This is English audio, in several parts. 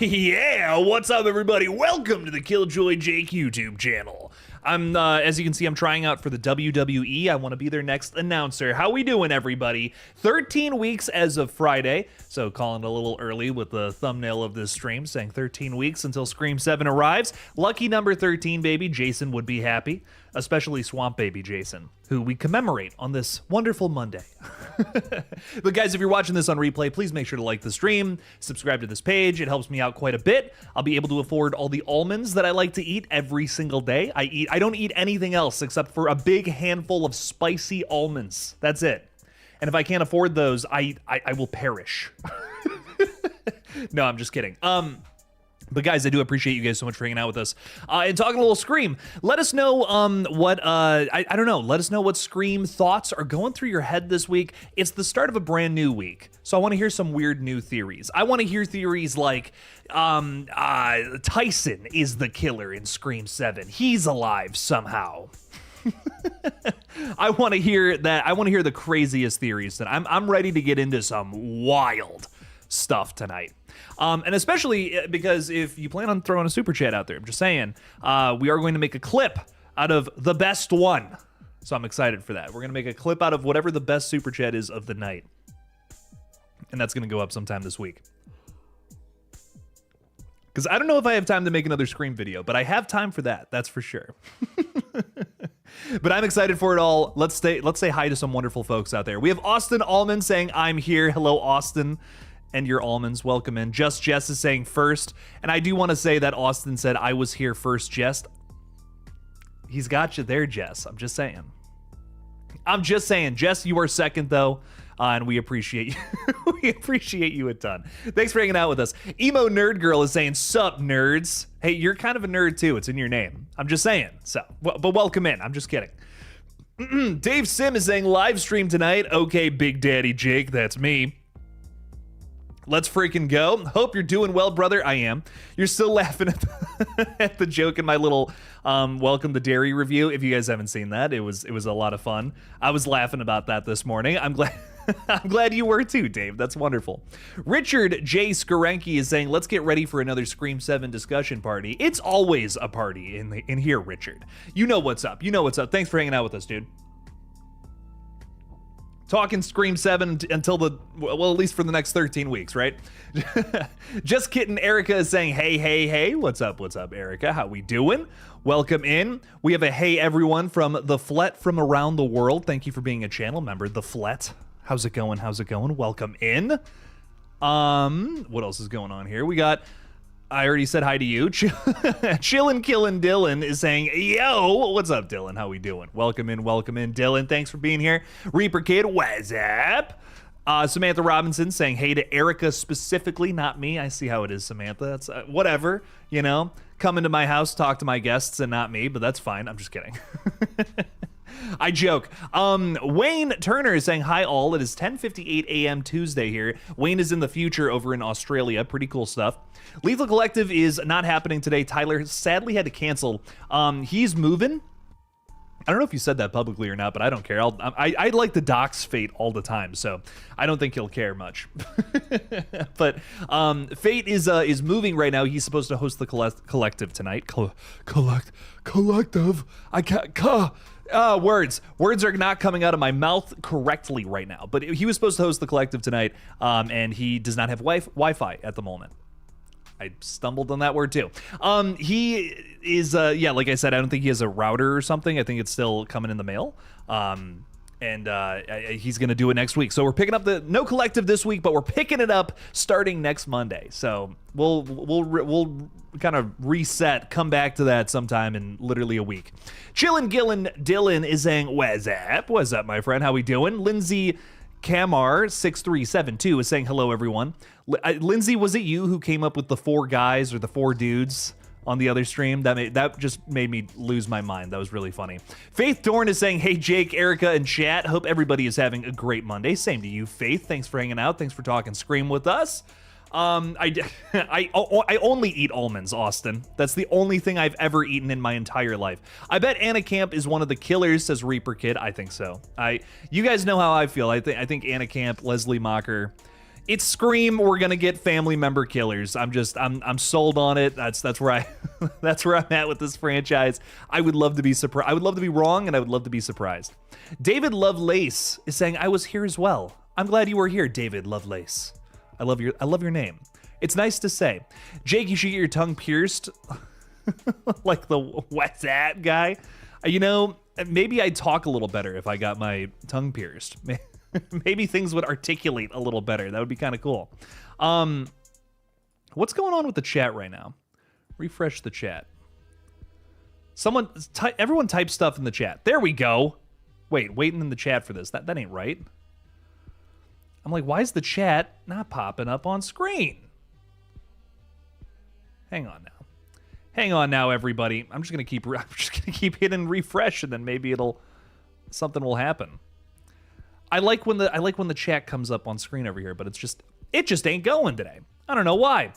Yeah, what's up everybody? Welcome to the Killjoy Jake YouTube channel. As you can see, I'm trying out for the WWE. I want to be their next announcer. How we doing, everybody? 13 weeks as of Friday, so calling it a little early with the thumbnail of this stream saying 13 weeks until Scream 7 arrives. Lucky number 13, baby. Jason would be happy, especially Swamp Baby Jason, who we commemorate on this wonderful Monday. But guys, if you're watching this on replay, please make sure to like the stream, subscribe to this page. It helps me out quite a bit. I'll be able to afford all the almonds that I like to eat every single day. I don't eat anything else except for a big handful of spicy almonds. That's it. And if I can't afford those, I will perish. No, I'm just kidding. But guys, I do appreciate you guys so much for hanging out with us and talking a little Scream. Let us know I don't know. Let us know what Scream thoughts are going through your head this week. It's the start of a brand new week, so I want to hear some weird new theories. I want to hear theories like Tyson is the killer in Scream 7. He's alive somehow. I want to hear that. I want to hear the craziest theories. That I'm ready to get into some wild stuff tonight. And especially because if you plan on throwing a super chat out there, I'm just saying, we are going to make a clip out of the best one. So I'm excited for that. We're going to make a clip out of whatever the best super chat is of the night. And that's going to go up sometime this week. Because I don't know if I have time to make another Scream video, but I have time for that. That's for sure. But I'm excited for it all. Let's say hi to some wonderful folks out there. We have Austin Allman saying, I'm here. Hello, Austin. And your almonds, welcome in. Just Jess is saying first. And I do want to say that Austin said, I was here first, Jess. He's got you there, Jess. I'm just saying. Jess, you are second, though. And we appreciate you. We appreciate you a ton. Thanks for hanging out with us. Emo Nerd Girl is saying, sup, nerds. Hey, you're kind of a nerd, too. It's in your name. I'm just saying. So, but welcome in. I'm just kidding. Dave Sim is saying, live stream tonight. Okay, Big Daddy Jake, that's me. Let's freaking go. Hope you're doing well, brother. I am. You're still laughing at the joke in my little Welcome to Dairy review. If you guys haven't seen that, it was a lot of fun. I was laughing about that this morning. I'm glad you were too, Dave. That's wonderful. Richard J. Skarenki is saying, let's get ready for another Scream 7 discussion party. It's always a party in here, Richard. You know what's up. You know what's up. Thanks for hanging out with us, dude. Talking Scream 7 until at least for the next 13 weeks, right? Just kidding. Erica is saying, hey. What's up, Erica? How we doing? Welcome in. We have a hey, everyone, from The Flet from around the world. Thank you for being a channel member, The Flet. How's it going? Welcome in. What else is going on here? We got... I already said hi to you. Chillin' Killin' Dylan is saying, yo, what's up, Dylan? How we doing? Welcome in, Dylan. Thanks for being here. Reaper Kid, what's up? Samantha Robinson saying, hey to Erica specifically, not me. I see how it is, Samantha. That's whatever, you know. Come into my house, talk to my guests, and not me, but that's fine. I'm just kidding. I joke. Wayne Turner is saying, hi all. It is 10:58 a.m. Tuesday here. Wayne is in the future over in Australia. Pretty cool stuff. Lethal Collective is not happening today. Tyler sadly had to cancel. He's moving. I don't know if you said that publicly or not, but I don't care. I like the docs Fate all the time, so I don't think he'll care much. But Fate is moving right now. He's supposed to host the collective tonight. Collective. I can't. Words are not coming out of my mouth correctly right now. But he was supposed to host the collective tonight, and he does not have Wi-Fi at the moment. I stumbled on that word too. He is, yeah, like I said, I don't think he has a router or something. I think it's still coming in the mail. And he's going to do it next week. So we're picking up no collective this week, but we're picking it up starting next Monday. So we'll kind of reset, come back to that sometime in literally a week. Chillin' Gillin' Dylan is saying, what's up, my friend? How we doing? Lindsay Kamar 6372 is saying, hello, everyone. Lindsay, was it you who came up with the 4 guys or the 4 dudes on the other stream? That just made me lose my mind. That was really funny. Faith Dorn is saying, hey, Jake, Erica, and chat. Hope everybody is having a great Monday. Same to you, Faith. Thanks for hanging out. Thanks for talking Scream with us. I only eat almonds, Austin. That's the only thing I've ever eaten in my entire life. I bet Anna Camp is one of the killers, says Reaper Kid. I think so. You guys know how I feel. I think Anna Camp, Leslie Mocker. It's Scream. We're gonna get family member killers. I'm sold on it. That's where I that's where I'm at with this franchise. I would love to be surprised. I would love to be wrong, and I would love to be surprised. David Lovelace is saying, I was here as well. I'm glad you were here, David Lovelace. I love your name. It's nice to say. Jake, you should get your tongue pierced like the what's that guy. You know, maybe I'd talk a little better if I got my tongue pierced. Maybe things would articulate a little better. That would be kind of cool. What's going on with the chat right now? Refresh the chat. Everyone type stuff in the chat. There we go. Waiting in the chat for this. That ain't right. I'm like, why is the chat not popping up on screen? Hang on now, everybody. I'm just gonna keep hitting refresh, and then maybe something will happen. I like when the chat comes up on screen over here, but it just ain't going today. I don't know why.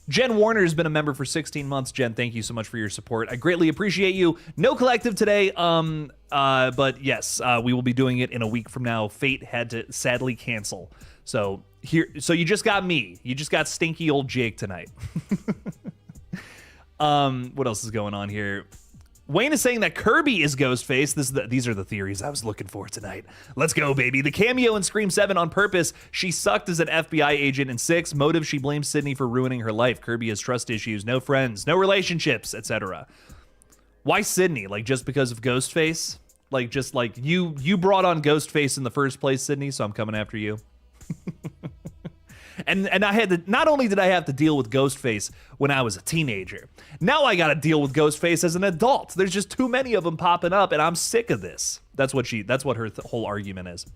Jen Warner has been a member for 16 months. Jen, thank you so much for your support. I greatly appreciate you. No collective today, but yes, we will be doing it in a week from now. Fate had to sadly cancel. So you just got me. You just got stinky old Jake tonight. What else is going on here? Wayne is saying that Kirby is Ghostface. These are the theories I was looking for tonight. Let's go, baby. The cameo in Scream 7 on purpose. She sucked as an FBI agent in 6. Motive, she blames Sydney for ruining her life. Kirby has trust issues, no friends, no relationships, etc. Why Sydney? Like, just because of Ghostface? Like, just like, you brought on Ghostface in the first place, Sydney, so I'm coming after you. And I had to, not only did I have to deal with Ghostface when I was a teenager, now I got to deal with Ghostface as an adult. There's just too many of them popping up, and I'm sick of this. That's what her whole argument is.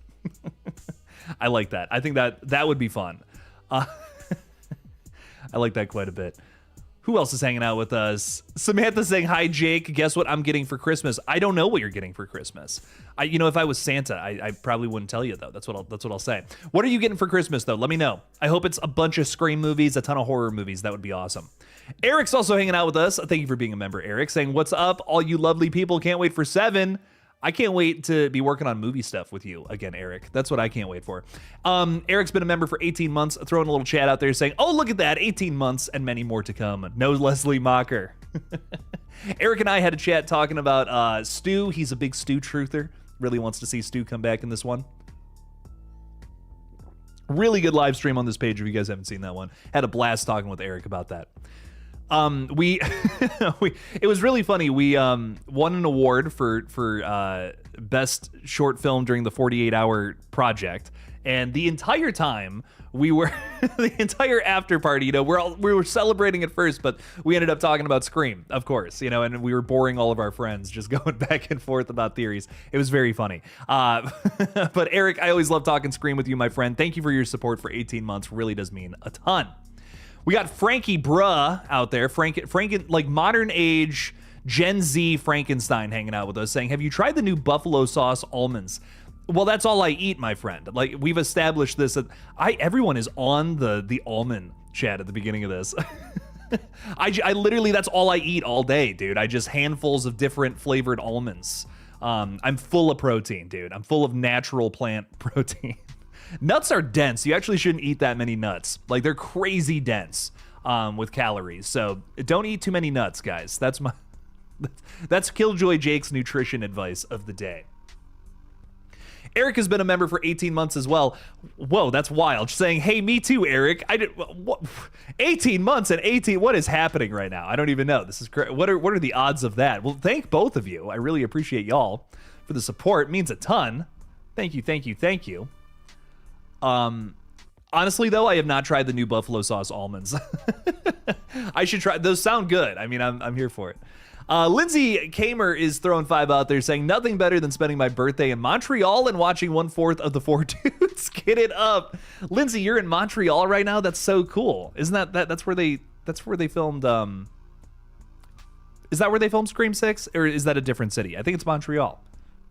I like that. I think that would be fun. I like that quite a bit. Who else is hanging out with us? Samantha saying, hi, Jake. Guess what I'm getting for Christmas? I don't know what you're getting for Christmas. If I was Santa, I probably wouldn't tell you, though. That's what I'll say. What are you getting for Christmas, though? Let me know. I hope it's a bunch of Scream movies, a ton of horror movies. That would be awesome. Eric's also hanging out with us. Thank you for being a member, Eric. Saying, what's up, all you lovely people? Can't wait for 7. I can't wait to be working on movie stuff with you again, Eric. That's what I can't wait for. Eric's been a member for 18 months, throwing a little chat out there saying, oh, look at that, 18 months and many more to come. No Leslie Mocker. Eric and I had a chat talking about Stu. He's a big Stu truther. Really wants to see Stu come back in this one. Really good live stream on this page if you guys haven't seen that one. Had a blast talking with Eric about that. It was really funny. We won an award for best short film during the 48-hour project, and the entire time we were the entire after party, we were celebrating at first, but we ended up talking about Scream, of course, and we were boring all of our friends, just going back and forth about theories. It was very funny. But Eric, I always love talking Scream with you, my friend. Thank you for your support for 18 months. Really does mean a ton. We got Frankie Bruh out there, like modern age Gen Z Frankenstein hanging out with us saying, have you tried the new buffalo sauce almonds? Well, that's all I eat, my friend. Like, we've established this. Everyone is on the almond chat at the beginning of this. I literally, that's all I eat all day, dude. I just handfuls of different flavored almonds. I'm full of protein, dude. I'm full of natural plant protein. Nuts are dense. You actually shouldn't eat that many nuts. Like, they're crazy dense with calories. So don't eat too many nuts, guys. That's Killjoy Jake's nutrition advice of the day. Eric has been a member for 18 months as well. Whoa, that's wild. Saying, hey, me too, Eric. 18 months and 18. What is happening right now? I don't even know. This is crazy. What are the odds of that? Well, thank both of you. I really appreciate y'all for the support. It means a ton. Thank you, thank you, thank you. Honestly, though, I have not tried the new buffalo sauce almonds. I should try. Those sound good. I mean, I'm here for it. Lindsay Kamer is throwing 5 out there saying, nothing better than spending my birthday in Montreal and watching 1/4 of the 4 Dudes. Get it up. Lindsay, you're in Montreal right now? That's so cool. Isn't that's where they filmed, is that where they filmed Scream 6? Or is that a different city? I think it's Montreal,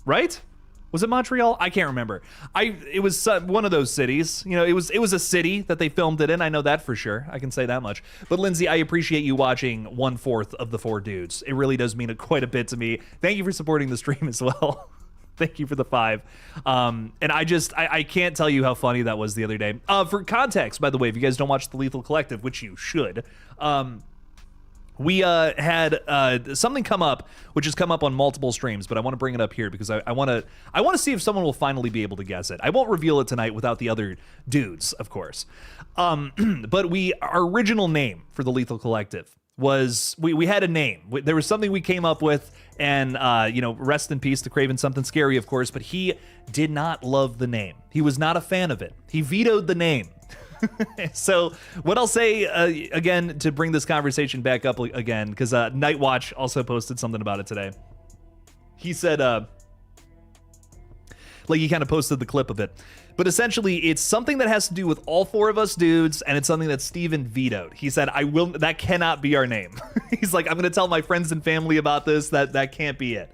right? Was it Montreal? I can't remember. It was one of those cities. It was a city that they filmed it in. I know that for sure. I can say that much. But Lindsay, I appreciate you watching 1/4 of the 4 Dudes. It really does mean quite a bit to me. Thank you for supporting the stream as well. Thank you for the 5. And I can't tell you how funny that was the other day. For context, by the way, if you guys don't watch The Lethal Collective, which you should, we had something come up, which has come up on multiple streams, but I want to bring it up here because I want to see if someone will finally be able to guess it. I won't reveal it tonight without the other dudes, of course. But our original name for the Lethal Collective was we had a name. There was something we came up with, and rest in peace to Craven Something Scary, of course. But he did not love the name. He was not a fan of it. He vetoed the name. So what I'll say again to bring this conversation back up again, because Nightwatch also posted something about it today. He said, he kind of posted the clip of it, but essentially it's something that has to do with all 4 of us dudes, and it's something that Steven vetoed. He said, that cannot be our name. He's like, I'm going to tell my friends and family about this. That can't be it.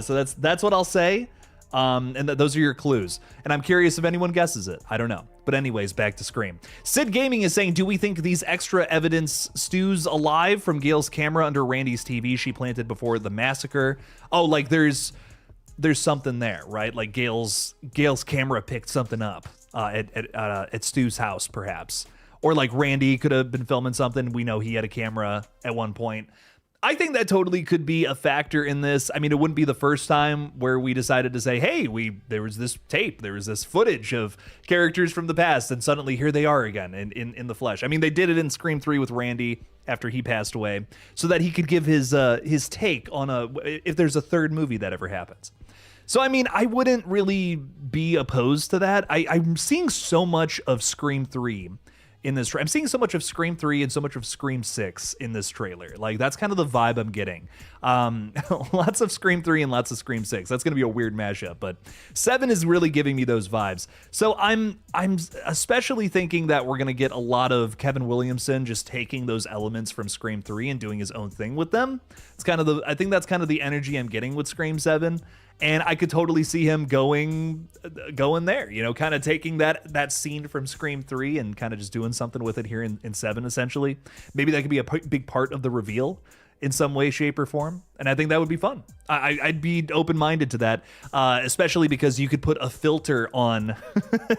So that's what I'll say. And those are your clues. And I'm curious if anyone guesses it. I don't know. But anyways, back to Scream. Sid Gaming is saying, do we think these extra evidence stews alive from Gail's camera under Randy's TV she planted before the massacre? Oh, like there's something there, right? Like Gail's camera picked something up at Stu's house, perhaps. Or like Randy could have been filming something. We know he had a camera at one point. I think that totally could be a factor in this. I mean, it wouldn't be the first time where we decided to say, hey, there was this tape, there was this footage of characters from the past, and suddenly here they are again in the flesh. I mean, they did it in Scream 3 with Randy after he passed away, so that he could give his take on if there's a third movie that ever happens. So, I mean, I wouldn't really be opposed to that. I'm seeing so much of Scream 3 in this. I'm seeing so much of Scream 3 and so much of Scream 6 in this trailer. Like, that's kind of the vibe I'm getting. Lots of Scream 3 and lots of Scream 6. That's going to be a weird mashup, but 7 is really giving me those vibes. So I'm especially thinking that we're going to get a lot of Kevin Williamson just taking those elements from Scream 3 and doing his own thing with them. I think that's kind of the energy I'm getting with Scream 7. And I could totally see him going there, kind of taking that scene from Scream 3 and kind of just doing something with it here in 7, essentially. Maybe that could be a big part of the reveal in some way, shape, or form. And I think that would be fun. I'd be open-minded to that, especially because you could put a filter on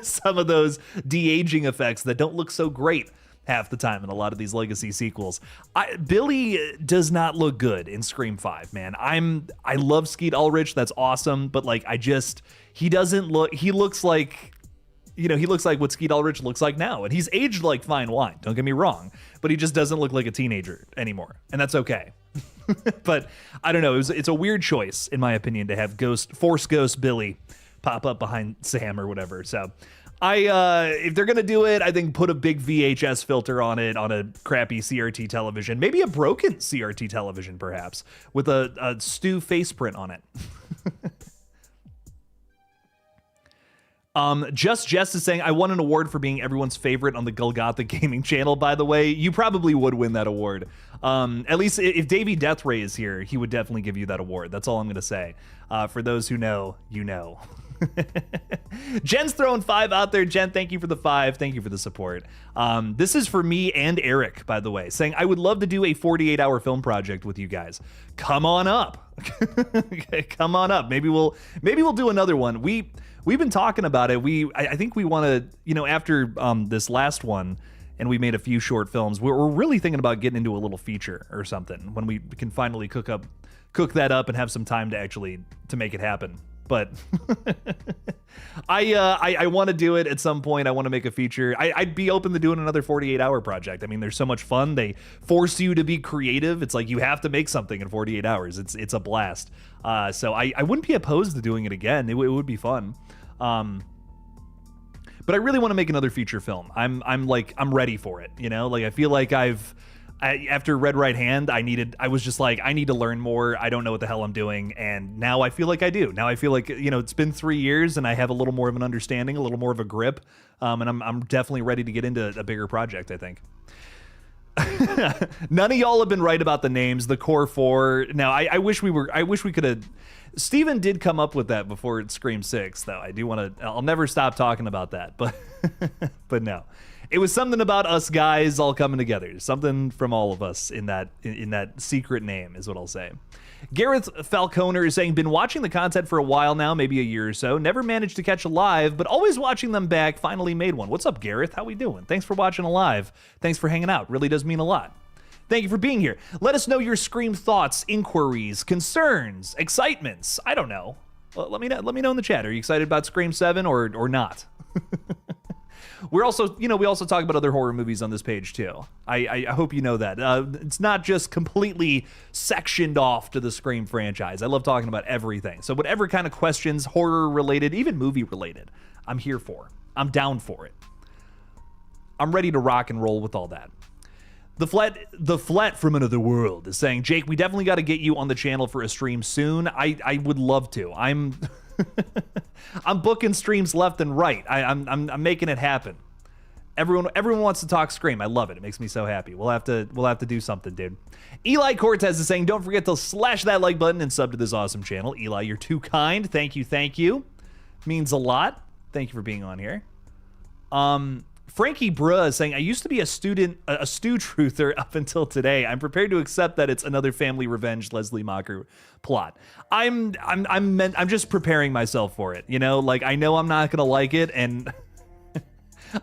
some of those de-aging effects that don't look so great half the time in a lot of these legacy sequels. Billy does not look good in Scream 5, man. I love Skeet Ulrich, that's awesome, but like he looks like what Skeet Ulrich looks like now, and he's aged like fine wine, don't get me wrong, but he just doesn't look like a teenager anymore, and that's okay. But I don't know, it's a weird choice, in my opinion, to have Force Ghost Billy pop up behind Sam or whatever. So if they're gonna do it, I think put a big VHS filter on it on a crappy CRT television, maybe a broken CRT television, perhaps, with a Stu face print on it. Just Jess is saying, I won an award for being everyone's favorite on the GullGotha gaming channel, by the way. You probably would win that award. At least if Davey Deathray is here, he would definitely give you that award. That's all I'm gonna say. For those who know, you know. Jen's throwing 5 out there. Jen, thank you for the 5. Thank you for the support. This is for me and Eric, by the way, saying I would love to do a 48-hour film project with you guys. Come on up. Come on up. Maybe we'll do another one. We've been talking about it. I think we want to, after this last one, and we made a few short films, we're really thinking about getting into a little feature or something when we can finally cook that up and have some time to make it happen. But I want to do it at some point. I want to make a feature. I'd be open to doing another 48-hour project. I mean, they're so much fun. They force you to be creative. It's like you have to make something in 48 hours. It's a blast. So I wouldn't be opposed to doing it again. It would be fun. But I really want to make another feature film. I'm ready for it. I feel like after Red Right Hand, I was just like, I need to learn more. I don't know what the hell I'm doing. And now I feel like I do. Now I feel like, it's been 3 years and I have a little more of an understanding, a little more of a grip. And I'm definitely ready to get into a bigger project, I think. None of y'all have been right about the names, the core 4. Now, I wish we could have. Steven did come up with that before Scream 6, though. I do want to, I'll never stop talking about that, but but no. It was something about us guys all coming together. Something from all of us in that secret name is what I'll say. Gareth Falconer is saying, been watching the content for a while now, maybe a year or so. Never managed to catch a live, but always watching them back. Finally made one. What's up, Gareth? How we doing? Thanks for watching a live. Thanks for hanging out. Really does mean a lot. Thank you for being here. Let us know your Scream thoughts, inquiries, concerns, excitements. I don't know. Let me know in the chat. Are you excited about Scream 7 or not? We're also, we also talk about other horror movies on this page too. I hope you know that. It's not just completely sectioned off to the Scream franchise. I love talking about everything. So whatever kind of questions, horror related, even movie related, I'm here for. I'm down for it. I'm ready to rock and roll with all that. The flat from another world is saying, Jake, we definitely got to get you on the channel for a stream soon. I would love to. I'm booking streams left and right. I'm making it happen. Everyone wants to talk Scream. I love it. It makes me so happy. We'll have to do something, dude. Eli Cortez is saying, don't forget to slash that like button and sub to this awesome channel. Eli, you're too kind. Thank you. Means a lot. Thank you for being on here. Frankie Bruh is saying, I used to be a stew truther up until today. I'm prepared to accept that it's another family revenge Leslie Mocker plot. I'm just preparing myself for it. Like, I know I'm not gonna like it, and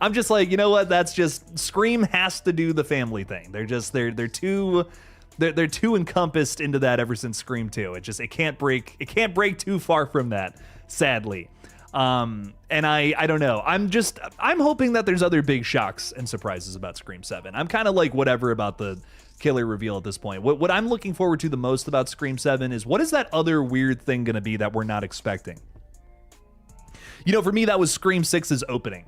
I'm just like, you know what? That's just, Scream has to do the family thing. They're too encompassed into that ever since Scream 2. It can't break too far from that, sadly. And I don't know. I'm hoping that there's other big shocks and surprises about Scream 7. I'm kind of like whatever about the killer reveal at this point. What I'm looking forward to the most about Scream 7 is, what is that other weird thing going to be that we're not expecting? For me, that was Scream 6's opening.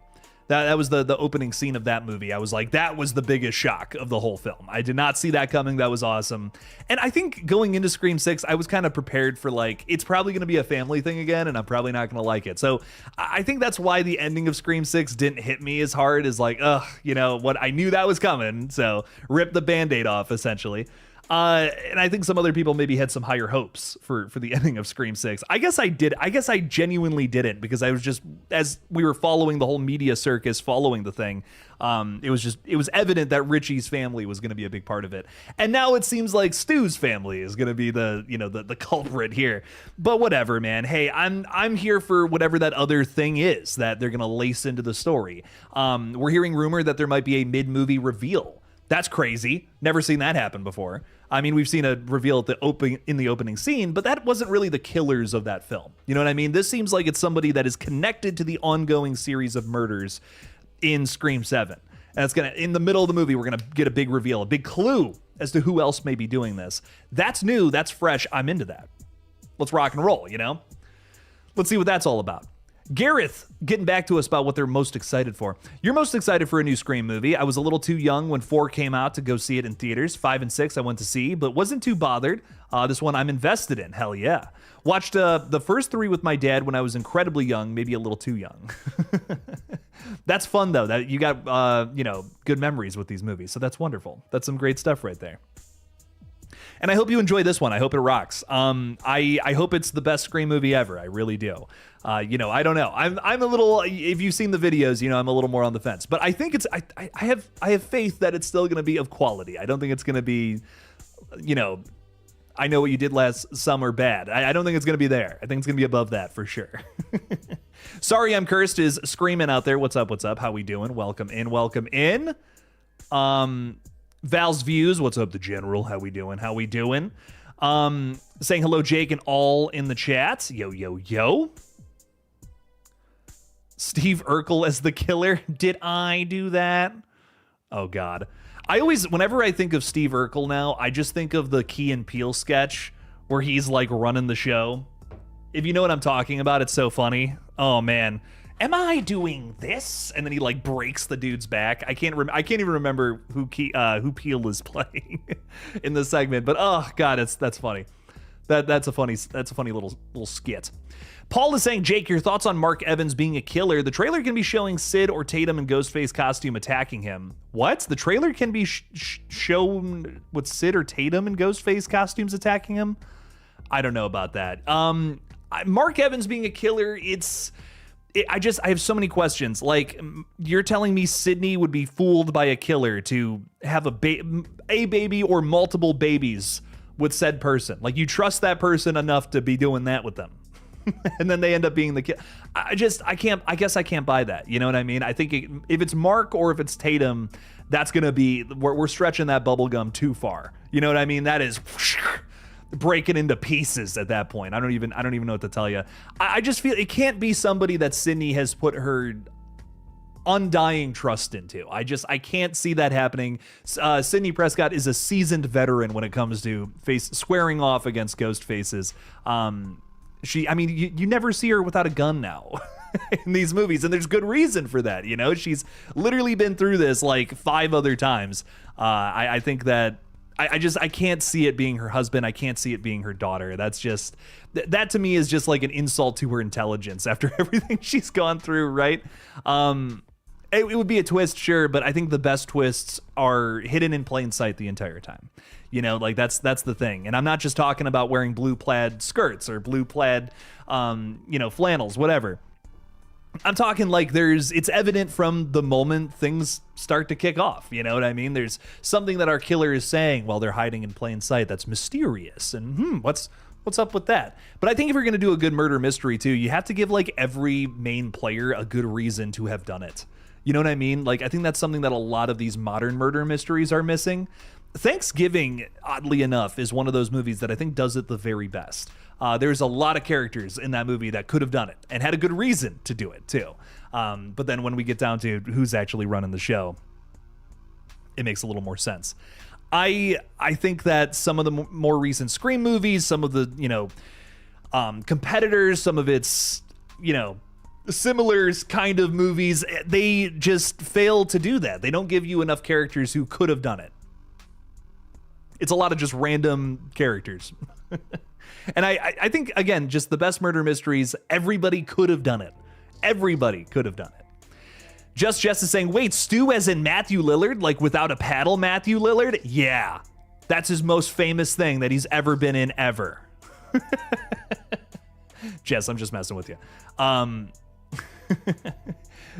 That was the opening scene of that movie. I was like, that was the biggest shock of the whole film. I did not see that coming. That was awesome. And I think going into Scream 6, I was kind of prepared for, like, it's probably going to be a family thing again, and I'm probably not going to like it. So I think that's why the ending of Scream 6 didn't hit me as hard as, like, what, I knew that was coming. So rip the Band-Aid off, essentially. And I think some other people maybe had some higher hopes for the ending of Scream 6. I guess I did. I guess I genuinely didn't, because I was just, as we were following the whole media circus following the thing, it was evident that Richie's family was going to be a big part of it. And now it seems like Stu's family is going to be the culprit here. But whatever, man. Hey, I'm here for whatever that other thing is that they're going to lace into the story. We're hearing rumor that there might be a mid-movie reveal. That's crazy. Never seen that happen before. I mean, we've seen a reveal at in the opening scene, but that wasn't really the killers of that film. You know what I mean? This seems like it's somebody that is connected to the ongoing series of murders in Scream 7. And it's in the middle of the movie, we're gonna get a big reveal, a big clue as to who else may be doing this. That's new, that's fresh, I'm into that. Let's rock and roll, Let's see what that's all about. Gareth getting back to us about what they're most excited for. You're most excited for a new Scream movie. I was a little too young when 4 came out to go see it in theaters. 5 and 6 I went to see, but wasn't too bothered. This one I'm invested in. Hell yeah. Watched the first 3 with my dad when I was incredibly young, maybe a little too young. That's fun, though. That you got good memories with these movies, so that's wonderful. That's some great stuff right there. And I hope you enjoy this one. I hope it rocks. I hope it's the best Scream movie ever. I really do. I don't know. I'm a little, if you've seen the videos, I'm a little more on the fence. But I think I have faith that it's still going to be of quality. I don't think it's going to be, I Know What You Did Last Summer bad. I don't think it's going to be there. I think it's going to be above that for sure. Sorry I'm Cursed is screaming out there. What's up? How we doing? Welcome in. Val's Views, what's up, the General? How we doing? Saying hello, Jake, and all in the chat. Yo. Steve Urkel as the killer. Did I do that? Oh, God. Whenever I think of Steve Urkel now, I just think of the Key and Peele sketch where he's, like, running the show. If you know what I'm talking about, it's so funny. Oh, man. Am I doing this? And then he like breaks the dude's back. I can't even remember who Peele is playing in this segment, but oh god, that's funny. That's a funny little skit. Paul is saying, Jake, your thoughts on Mark Evans being a killer? The trailer can be showing Sid or Tatum in Ghostface costume attacking him. What? The trailer can be shown with Sid or Tatum in Ghostface costumes attacking him? I don't know about that. Mark Evans being a killer, I have so many questions. Like, you're telling me Sydney would be fooled by a killer to have a baby or multiple babies with said person? Like, you trust that person enough to be doing that with them, and then they end up being the killer. I guess I can't buy that. You know what I mean? I think if it's Mark or if it's Tatum, that's gonna be we're stretching that bubblegum too far. You know what I mean? That is breaking into pieces at that point. I don't even know what to tell you. I just feel it can't be somebody that Sydney has put her undying trust into. I can't see that happening. Sydney Prescott is a seasoned veteran when it comes to squaring off against ghost faces. You never see her without a gun now in these movies, and there's good reason for that. You know, she's literally been through this like 5 other times. I think that I can't see it being her husband. I can't see it being her daughter. That's just, that to me is just like an insult to her intelligence after everything she's gone through, right? It would be a twist, sure, but I think the best twists are hidden in plain sight the entire time. You know, like that's the thing. And I'm not just talking about wearing blue plaid skirts or blue plaid, flannels, whatever. I'm talking like it's evident from the moment things start to kick off. You know what I mean? There's something that our killer is saying while they're hiding in plain sight that's mysterious. And what's up with that? But I think if you're going to do a good murder mystery too, you have to give like every main player a good reason to have done it. You know what I mean? Like, I think that's something that a lot of these modern murder mysteries are missing. Thanksgiving, oddly enough, is one of those movies that I think does it the very best. There's a lot of characters in that movie that could have done it and had a good reason to do it too. But then when we get down to who's actually running the show, it makes a little more sense. I think that some of the more recent Scream movies, some of the, competitors, some of its, similar kind of movies, they just fail to do that. They don't give you enough characters who could have done it. It's a lot of just random characters. And I think, again, just the best murder mysteries, everybody could have done it. Everybody could have done it. Just Jess is saying, wait, Stu as in Matthew Lillard? Like without a paddle Matthew Lillard? Yeah. That's his most famous thing that he's ever been in ever. Jess, I'm just messing with you.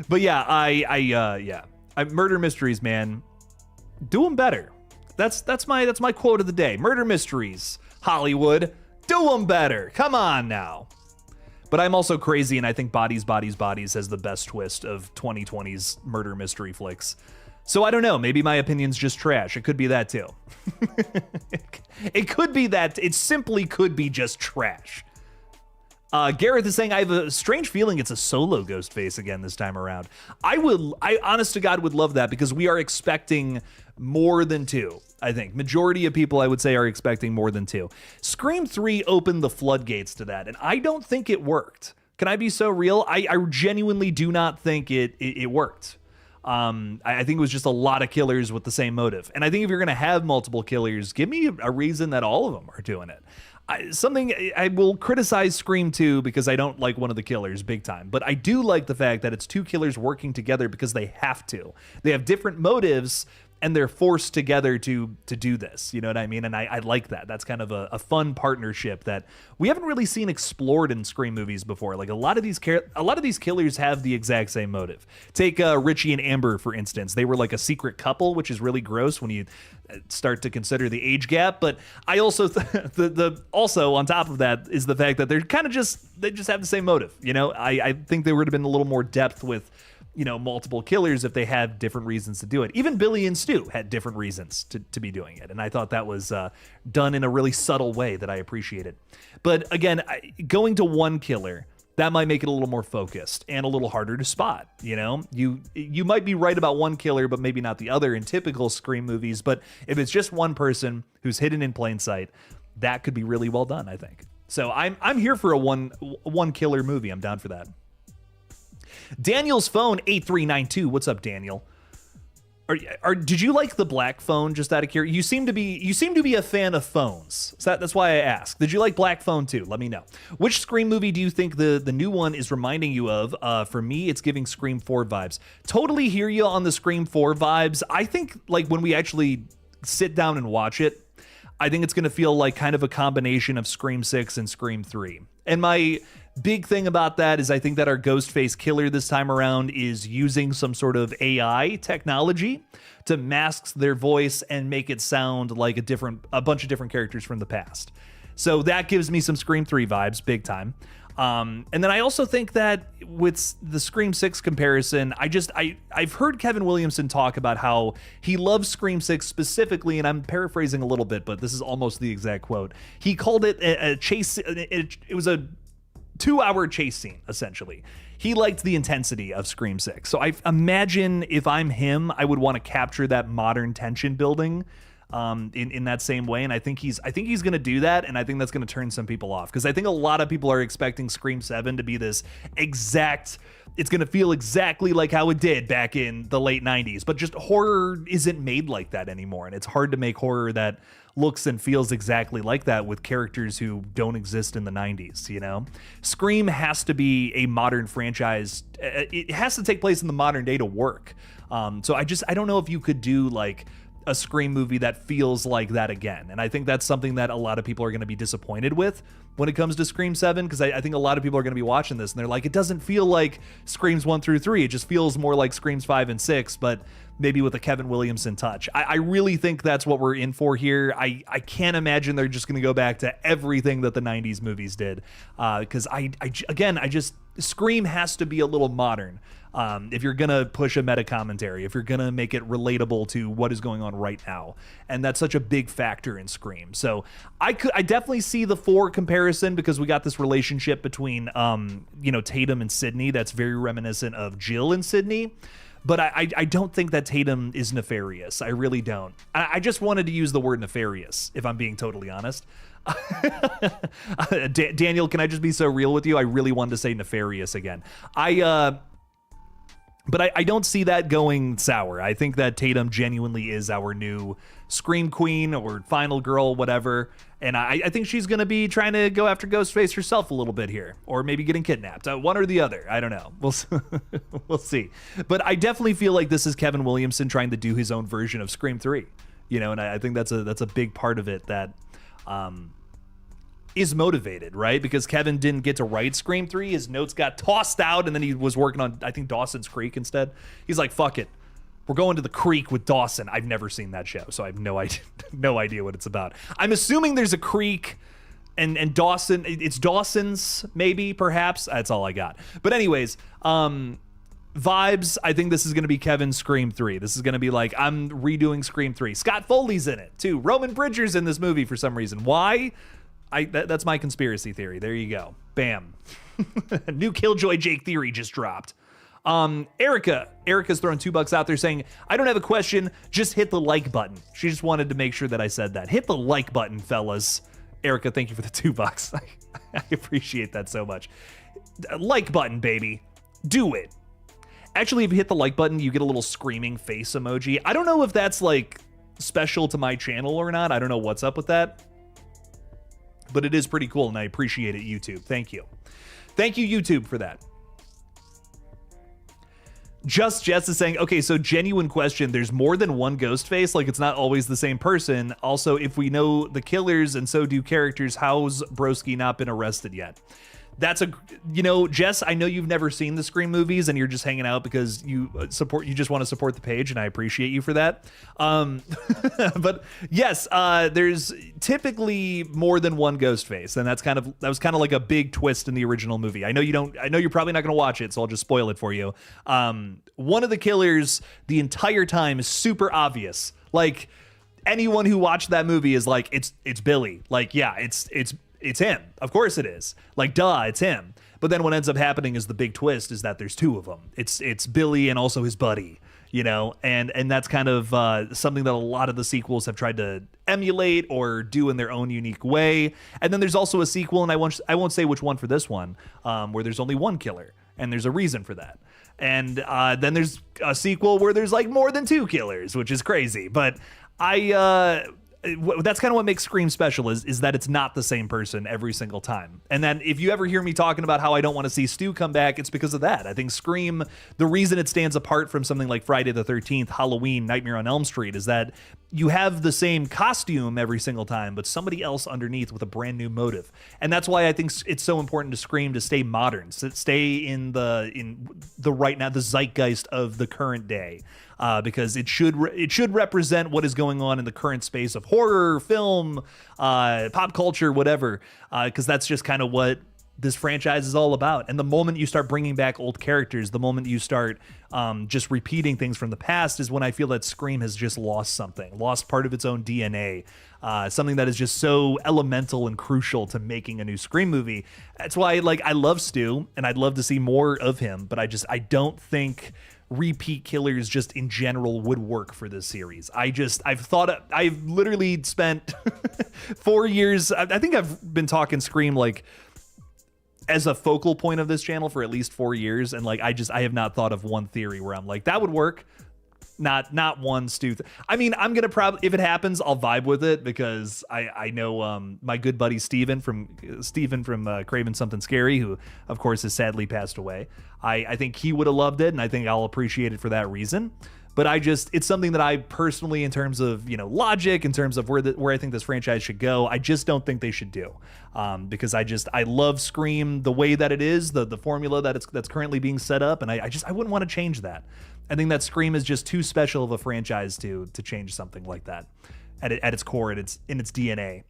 But yeah, murder mysteries, man. Do them better. That's my quote of the day. Murder mysteries, Hollywood. Do them better. Come on now. But I'm also crazy, and I think Bodies, Bodies, Bodies has the best twist of 2020's murder mystery flicks. So I don't know. Maybe my opinion's just trash. It could be that too. It could be that. It simply could be just trash. Gareth is saying, I have a strange feeling it's a solo Ghostface again this time around. I honest to God would love that, because we are expecting more than 2. I think majority of people, I would say, are expecting more than 2. Scream 3 opened the floodgates to that, and I don't think it worked. Can I be so real? I genuinely do not think it worked. I think it was just a lot of killers with the same motive. And I think if you're going to have multiple killers, give me a reason that all of them are doing it. I will criticize Scream 2 because I don't like one of the killers big time, but I do like the fact that it's 2 killers working together because they have to. They have different motives and they're forced together to do this. You know what I mean? And I like that. That's kind of a fun partnership that we haven't really seen explored in Scream movies before. Like a lot of these killers have the exact same motive. Take Richie and Amber, for instance. They were like a secret couple, which is really gross when you start to consider the age gap. But I also also on top of that is the fact that they just have the same motive. You know, I think there would have been a little more depth with, multiple killers if they had different reasons to do it. Even Billy and Stu had different reasons to be doing it. And I thought that was done in a really subtle way that I appreciated. But again, going to one killer, that might make it a little more focused and a little harder to spot. You might be right about one killer, but maybe not the other in typical Scream movies. But if it's just one person who's hidden in plain sight, that could be really well done, I think. So I'm here for a one killer movie. I'm down for that. Daniel's phone 8392. What's up, Daniel? Did you like the black phone? Just out of curiosity, you seem to be a fan of phones. So that's why I asked. Did you like Black Phone too? Let me know. Which Scream movie do you think the new one is reminding you of? For me, it's giving Scream 4 vibes. Totally hear you on the Scream 4 vibes. I think like when we actually sit down and watch it, I think it's going to feel like kind of a combination of Scream 6 and Scream 3. And my big thing about that is I think that our Ghostface killer this time around is using some sort of AI technology to mask their voice and make it sound like a bunch of different characters from the past. So that gives me some Scream 3 vibes, big time. And then I also think that with the Scream 6 comparison, I've heard Kevin Williamson talk about how he loves Scream 6 specifically, and I'm paraphrasing a little bit, but this is almost the exact quote. He called it a chase. It was a 2-hour chase scene, essentially. He liked the intensity of Scream 6. So I imagine if I'm him, I would want to capture that modern tension building in that same way, and I think he's going to do that, and I think that's going to turn some people off, because I think a lot of people are expecting Scream 7 to be this exact, it's going to feel exactly like how it did back in the late 90s, but just horror isn't made like that anymore, and it's hard to make horror that looks and feels exactly like that with characters who don't exist in the 90s, you know? Scream has to be a modern franchise. It has to take place in the modern day to work. So I don't know if you could do like a Scream movie that feels like that again. And I think that's something that a lot of people are going to be disappointed with when it comes to Scream 7, because I think a lot of people are going to be watching this and they're like, it doesn't feel like Screams 1 through 3. It just feels more like Screams 5 and 6, but maybe with a Kevin Williamson touch. I really think that's what we're in for here. I can't imagine they're just going to go back to everything that the 90s movies did. Because Scream has to be a little modern. If you're going to push a meta commentary, if you're going to make it relatable to what is going on right now. And that's such a big factor in Scream. So I definitely see the 4 comparison, because we got this relationship between, Tatum and Sydney that's very reminiscent of Jill and Sydney. But I don't think that Tatum is nefarious. I really don't. I just wanted to use the word nefarious, if I'm being totally honest. Daniel, can I just be so real with you? I really wanted to say nefarious again. But I don't see that going sour. I think that Tatum genuinely is our new Scream Queen or Final Girl, whatever. And I think she's going to be trying to go after Ghostface herself a little bit here. Or maybe getting kidnapped. One or the other. I don't know. We'll see. But I definitely feel like this is Kevin Williamson trying to do his own version of Scream 3. You know, and I think that's a big part of it that is motivated, right? Because Kevin didn't get to write Scream 3. His notes got tossed out, and then he was working on, I think, Dawson's Creek instead. He's like, fuck it. We're going to the creek with Dawson. I've never seen that show, so I have no idea what it's about. I'm assuming there's a creek and Dawson, it's Dawson's, maybe, perhaps. That's all I got. But anyways, vibes, I think this is going to be Kevin's Scream 3. This is going to be like, I'm redoing Scream 3. Scott Foley's in it, too. Roman Bridger's in this movie for some reason. Why? That's my conspiracy theory. There you go. Bam. New Killjoy Jake theory just dropped. Erica's throwing $2 out there saying, I don't have a question, just hit the like button. She just wanted to make sure that I said that. Hit the like button, fellas. Erica, thank you for the $2. I appreciate that so much. Like button, baby. Do it. Actually, if you hit the like button, you get a little screaming face emoji. I don't know if that's like special to my channel or not. I don't know what's up with that. But it is pretty cool, and I appreciate it, YouTube. Thank you. Thank you, YouTube, for that. Just Jess is saying, okay, so genuine question. There's more than one Ghostface? Like, it's not always the same person. Also, if we know the killers and so do characters, how's Broski not been arrested yet? That's Jess, I know you've never seen the Scream movies and you're just hanging out because you just want to support the page, and I appreciate you for that. But yes, there's typically more than one Ghostface, and that was kind of like a big twist in the original movie. I know you're probably not going to watch it, so I'll just spoil it for you. One of the killers the entire time is super obvious. Like, anyone who watched that movie is like, it's Billy. Like, yeah, it's him. Of course it is. Like, duh, it's him. But then what ends up happening is the big twist is that there's two of them. It's Billy and also his buddy, you know, and that's kind of something that a lot of the sequels have tried to emulate or do in their own unique way. And then there's also a sequel, and I won't say which one for this one, where there's only one killer, and there's a reason for that. And then there's a sequel where there's like more than two killers, which is crazy. But that's kind of what makes Scream special is that it's not the same person every single time. And then if you ever hear me talking about how I don't want to see Stu come back, it's because of that. I think Scream, the reason it stands apart from something like Friday the 13th, Halloween, Nightmare on Elm Street is that you have the same costume every single time, but somebody else underneath with a brand new motive. And that's why I think it's so important to Scream to stay modern, to stay in the right now, the zeitgeist of the current day. Because it should represent what is going on in the current space of horror, film, pop culture, whatever. Because that's just kind of what this franchise is all about. And the moment you start bringing back old characters, the moment you start just repeating things from the past, is when I feel that Scream has just lost part of its own DNA. Something that is just so elemental and crucial to making a new Scream movie. That's why, like, I love Stu and I'd love to see more of him, but I don't think repeat killers just in general would work for this series. I've literally spent 4 years. I think I've been talking Scream like as a focal point of this channel for at least 4 years. And like, I have not thought of one theory where I'm like, that would work. Not one Stu. I mean, I'm gonna probably, if it happens, I'll vibe with it because I know my good buddy Steven from Craven Something Scary, who of course has sadly passed away. I think he would have loved it, and I think I'll appreciate it for that reason. But it's something that I personally, in terms of, you know, logic, in terms of where I think this franchise should go, I just don't think they should do. Because I love Scream the way that it is, the formula that's currently being set up, and I wouldn't want to change that. I think that Scream is just too special of a franchise to change something like that at its core, in its DNA.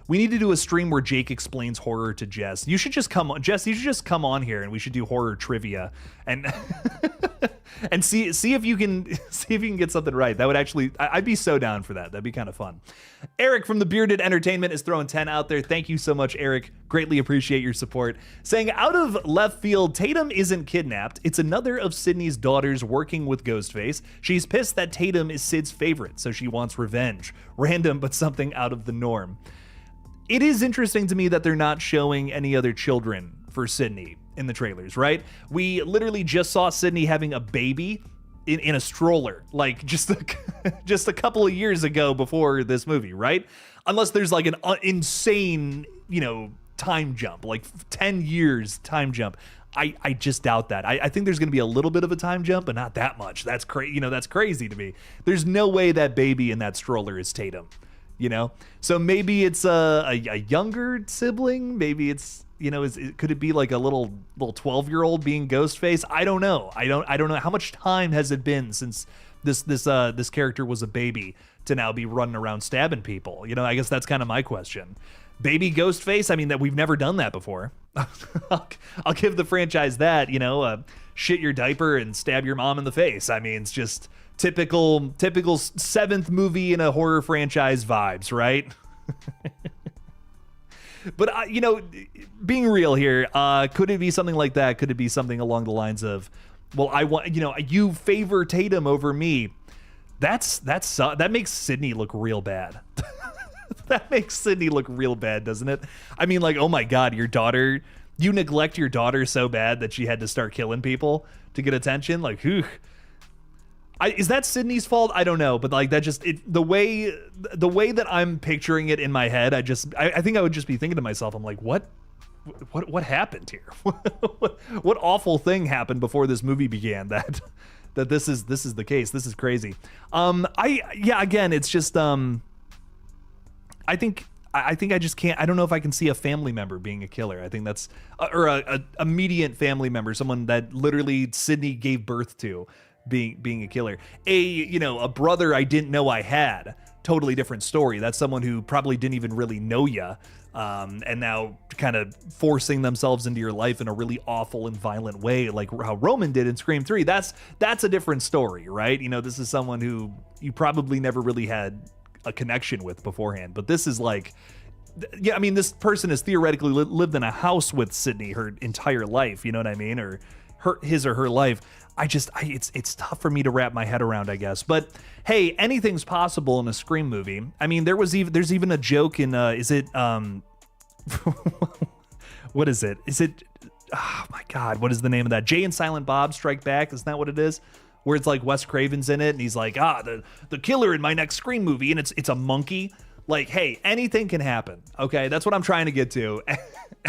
We need to do a stream where Jake explains horror to Jess. You should just come on, Jess. You should just come on here, and we should do horror trivia and and see if you can get something right. That would actually, I'd be so down for that. That'd be kind of fun. Eric from the Bearded Entertainment is throwing 10 out there. Thank you so much, Eric. Greatly appreciate your support. Saying, out of left field, Tatum isn't kidnapped. It's another of Sydney's daughters working with Ghostface. She's pissed that Tatum is Sid's favorite, so she wants revenge. Random, but something out of the norm. It is interesting to me that they're not showing any other children for Sydney in the trailers, right? We literally just saw Sydney having a baby in a stroller, like just a couple of years ago before this movie, right? Unless there's like an insane, you know, time jump, like 10 years time jump. I just doubt that. I think there's going to be a little bit of a time jump, but not that much. That's crazy. You know, that's crazy to me. There's no way that baby in that stroller is Tatum. You know, so maybe it's a younger sibling. Maybe it's, you know, could it be like a little 12-year-old being Ghostface? I don't know. I don't know how much time has it been since this character was a baby to now be running around stabbing people. You know, I guess that's kind of my question. Baby Ghostface. I mean, that we've never done that before. I'll give the franchise that. You know, shit your diaper and stab your mom in the face. I mean, it's just typical seventh movie in a horror franchise vibes, right? But you know, being real here, could it be something like that? Could it be something along the lines of, well, I want, you know, you favor Tatum over me. That makes Sydney look real bad. That makes Sydney look real bad, doesn't it? I mean, like, oh my God, you neglect your daughter so bad that she had to start killing people to get attention. Like, whew. Is that Sydney's fault? I don't know, but like that just the way that I'm picturing it in my head, I think I would just be thinking to myself, I'm like, what happened here? What awful thing happened before this movie began that this is the case? This is crazy. Again, it's just I think I just can't. I don't know if I can see a family member being a killer. I think that's or a immediate family member, someone that literally Sydney gave birth to, being a killer. A brother I didn't know I had. Totally different story. That's someone who probably didn't even really know you, and now kind of forcing themselves into your life in a really awful and violent way, like how Roman did in Scream 3. That's a different story, right? You know, this is someone who you probably never really had a connection with beforehand, but this is like, yeah, I mean, this person has theoretically lived in a house with Sydney her entire life, you know what I mean, or his or her life. It's tough for me to wrap my head around, I guess. But hey, anything's possible in a Scream movie. I mean, there's even a joke in what is it? Is it, oh my God, what is the name of that? Jay and Silent Bob Strike Back, isn't that what it is? where it's like Wes Craven's in it and he's like, the killer in my next Scream movie, and it's a monkey. Like, hey, anything can happen. Okay, that's what I'm trying to get to.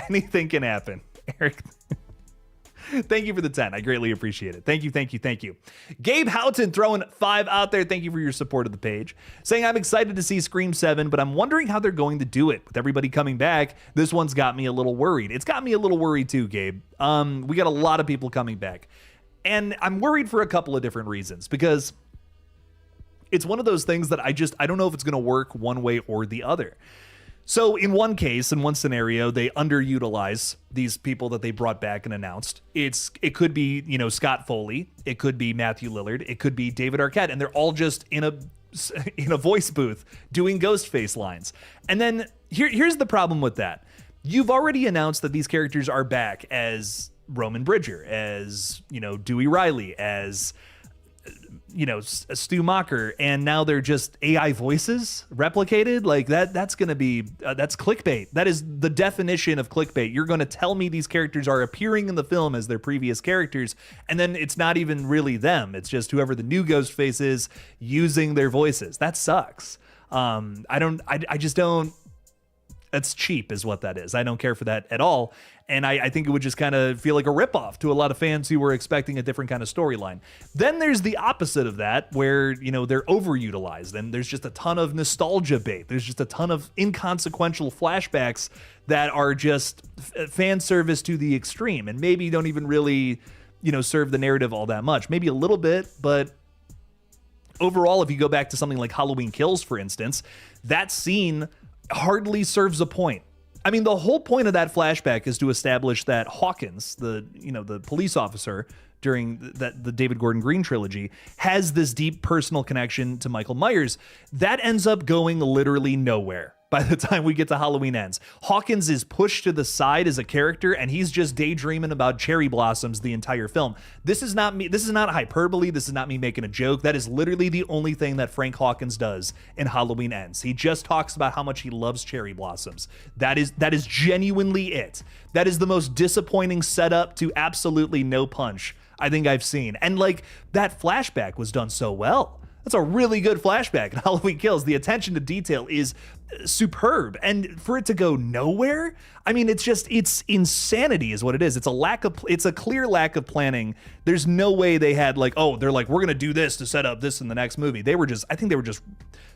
Anything can happen. Eric, thank you for the 10. I greatly appreciate it. Thank you, thank you, thank you. Gabe Houghton throwing 5 out there. Thank you for your support of the page. Saying, I'm excited to see Scream 7, but I'm wondering how they're going to do it. With everybody coming back, this one's got me a little worried. It's got me a little worried too, Gabe. We got a lot of people coming back. And I'm worried for a couple of different reasons, because it's one of those things that I don't know if it's going to work one way or the other. So in one case, in one scenario, they underutilize these people that they brought back and announced. It could be, Scott Foley. It could be Matthew Lillard. It could be David Arquette. And they're all just in a voice booth doing Ghostface lines. And then here's the problem with that. You've already announced that these characters are back as Roman Bridger, as, Dewey Riley, as Stu Macher, and now they're just AI voices replicated. Like that's going to be, that's clickbait. That is the definition of clickbait. You're going to tell me these characters are appearing in the film as their previous characters, and then it's not even really them. It's just whoever the new Ghostface is using their voices. That sucks. I just don't, that's cheap is what that is. I don't care for that at all. And I think it would just kind of feel like a ripoff to a lot of fans who were expecting a different kind of storyline. Then there's the opposite of that, where, they're overutilized and there's just a ton of nostalgia bait. There's just a ton of inconsequential flashbacks that are just fan service to the extreme and maybe don't even really, serve the narrative all that much. Maybe a little bit, but overall, if you go back to something like Halloween Kills, for instance, that scene hardly serves a point. I mean, the whole point of that flashback is to establish that Hawkins, the police officer during the David Gordon Green trilogy, has this deep personal connection to Michael Myers. That ends up going literally nowhere by the time we get to Halloween Ends. Hawkins is pushed to the side as a character, and he's just daydreaming about cherry blossoms the entire film. This is not me. This is not hyperbole. This is not me making a joke. That is literally the only thing that Frank Hawkins does in Halloween Ends. He just talks about how much he loves cherry blossoms. That is genuinely it. That is the most disappointing setup to absolutely no punch I think I've seen. And that flashback was done so well. That's a really good flashback in Halloween Kills. The attention to detail is superb. And for it to go nowhere, I mean, it's insanity is what it is. It's a clear lack of planning. There's no way they had we're going to do this to set up this in the next movie. I think they were just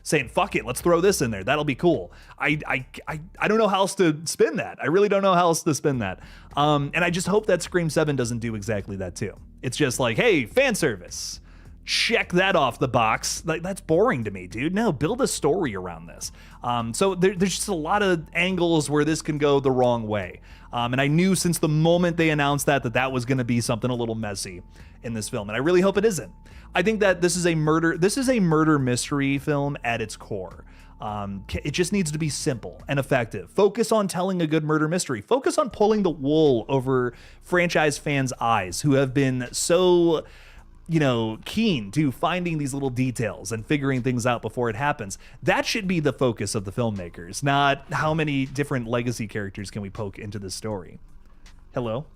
saying, fuck it, let's throw this in there. That'll be cool. I don't know how else to spin that. I really don't know how else to spin that. And I just hope that Scream 7 doesn't do exactly that too. It's just like, hey, fan service. Check that off the box. That's boring to me, dude. No, build a story around this. So there's just a lot of angles where this can go the wrong way. And I knew since the moment they announced that was going to be something a little messy in this film. And I really hope it isn't. I think that this is a murder mystery film at its core. It just needs to be simple and effective. Focus on telling a good murder mystery. Focus on pulling the wool over franchise fans' eyes who have been so keen to finding these little details and figuring things out before it happens. That should be the focus of the filmmakers, not how many different legacy characters can we poke into this story. Hello?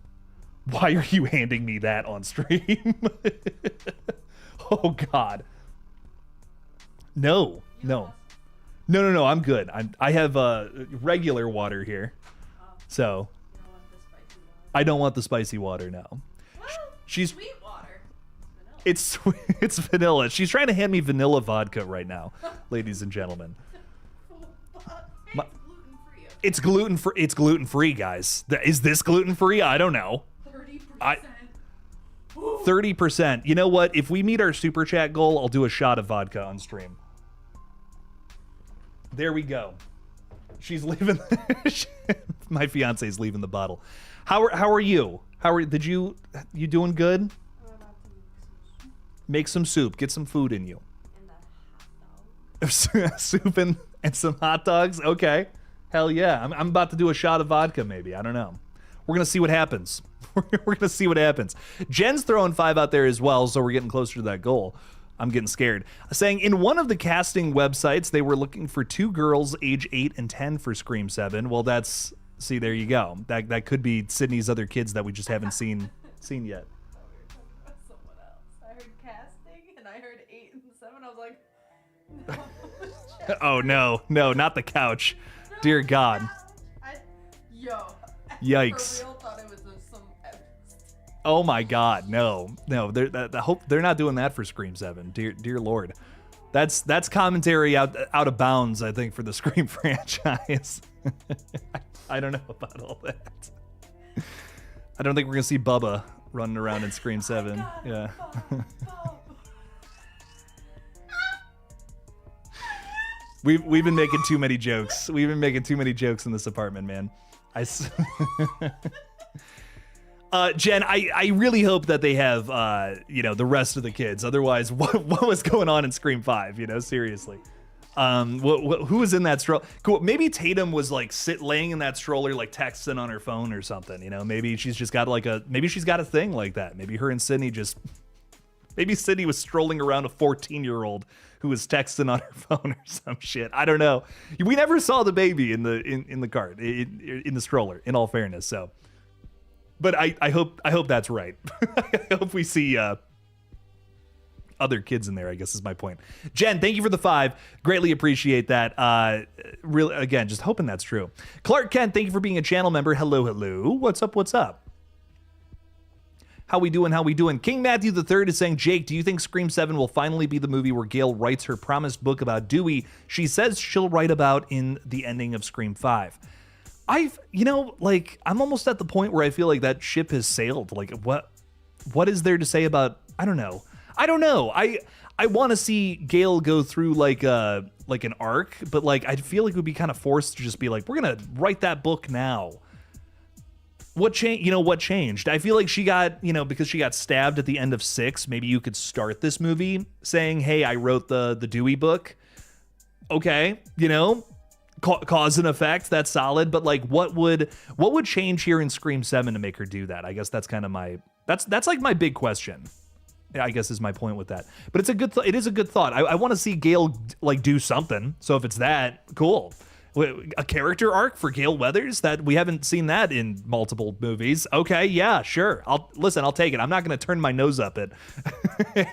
Why are you handing me that on stream? Oh, God. No. I'm good. I have regular water here. So I don't want the spicy water now. Well, she's sweet water. It's vanilla. She's trying to hand me vanilla vodka right now, ladies and gentlemen. It's gluten-free. It's gluten-free, guys. Is this gluten-free? I don't know. 30%. 30%. You know what? If we meet our super chat goal, I'll do a shot of vodka on stream. There we go. She's leaving. My fiance's leaving the bottle. How are you? You doing good? Make some soup. Get some food in you. And a hot dog. Soup and some hot dogs? Okay. Hell yeah. I'm about to do a shot of vodka maybe. I don't know. We're going to see what happens. We're going to see what happens. Jen's throwing 5 out there as well, so we're getting closer to that goal. I'm getting scared. Saying in one of the casting websites, they were looking for 2 girls age 8 and 10 for Scream 7. Well, see, there you go. That could be Sydney's other kids that we just haven't seen yet. Someone else. I heard casting. Oh no, not the couch. Dear God. Yikes. For real thought it was some Oh my God, no. I hope they're not doing that for Scream 7. Dear Lord. That's commentary out of bounds, I think, for the Scream franchise. I don't know about all that. I don't think we're gonna see Bubba running around in Scream 7. Yeah. We've been making too many jokes. We've been making too many jokes in this apartment, man. Jen, I really hope that they have, the rest of the kids. Otherwise, what was going on in Scream 5? Seriously. Who was in that stroller? Cool. Maybe Tatum was like laying in that stroller, like texting on her phone or something. Maybe she's just got maybe she's got a thing like that. Maybe her and Sydney maybe Sydney was strolling around a 14-year-old who was texting on her phone or some shit. I don't know. We never saw the baby in the cart, in the stroller, in all fairness. So, but I hope that's right. I hope we see other kids in there, I guess is my point. Jen, thank you for the 5. Greatly appreciate that. Really, again, just hoping that's true. Clark Kent, thank you for being a channel member. Hello. What's up? How we doing? King Matthew III is saying, Jake, do you think Scream 7 will finally be the movie where Gail writes her promised book about Dewey she says she'll write about in the ending of Scream 5? I'm almost at the point where I feel like that ship has sailed. Like, what is there to say about, I don't know. I want to see Gail go through like an arc, but like, I feel like we'd be kind of forced to just be like, we're going to write that book now. What changed? I feel like she got, because she got stabbed at the end of 6, maybe you could start this movie saying, hey, I wrote the Dewey book. Okay, cause and effect, that's solid. But like, what would change here in Scream 7 to make her do that? I guess that's kind of that's like my big question. I guess is my point with that. But it is a good thought. I want to see Gail like do something. So if it's that, cool. A character arc for Gale Weathers that we haven't seen that in multiple movies. Okay, yeah, sure. I'll take it. I'm not going to turn my nose up at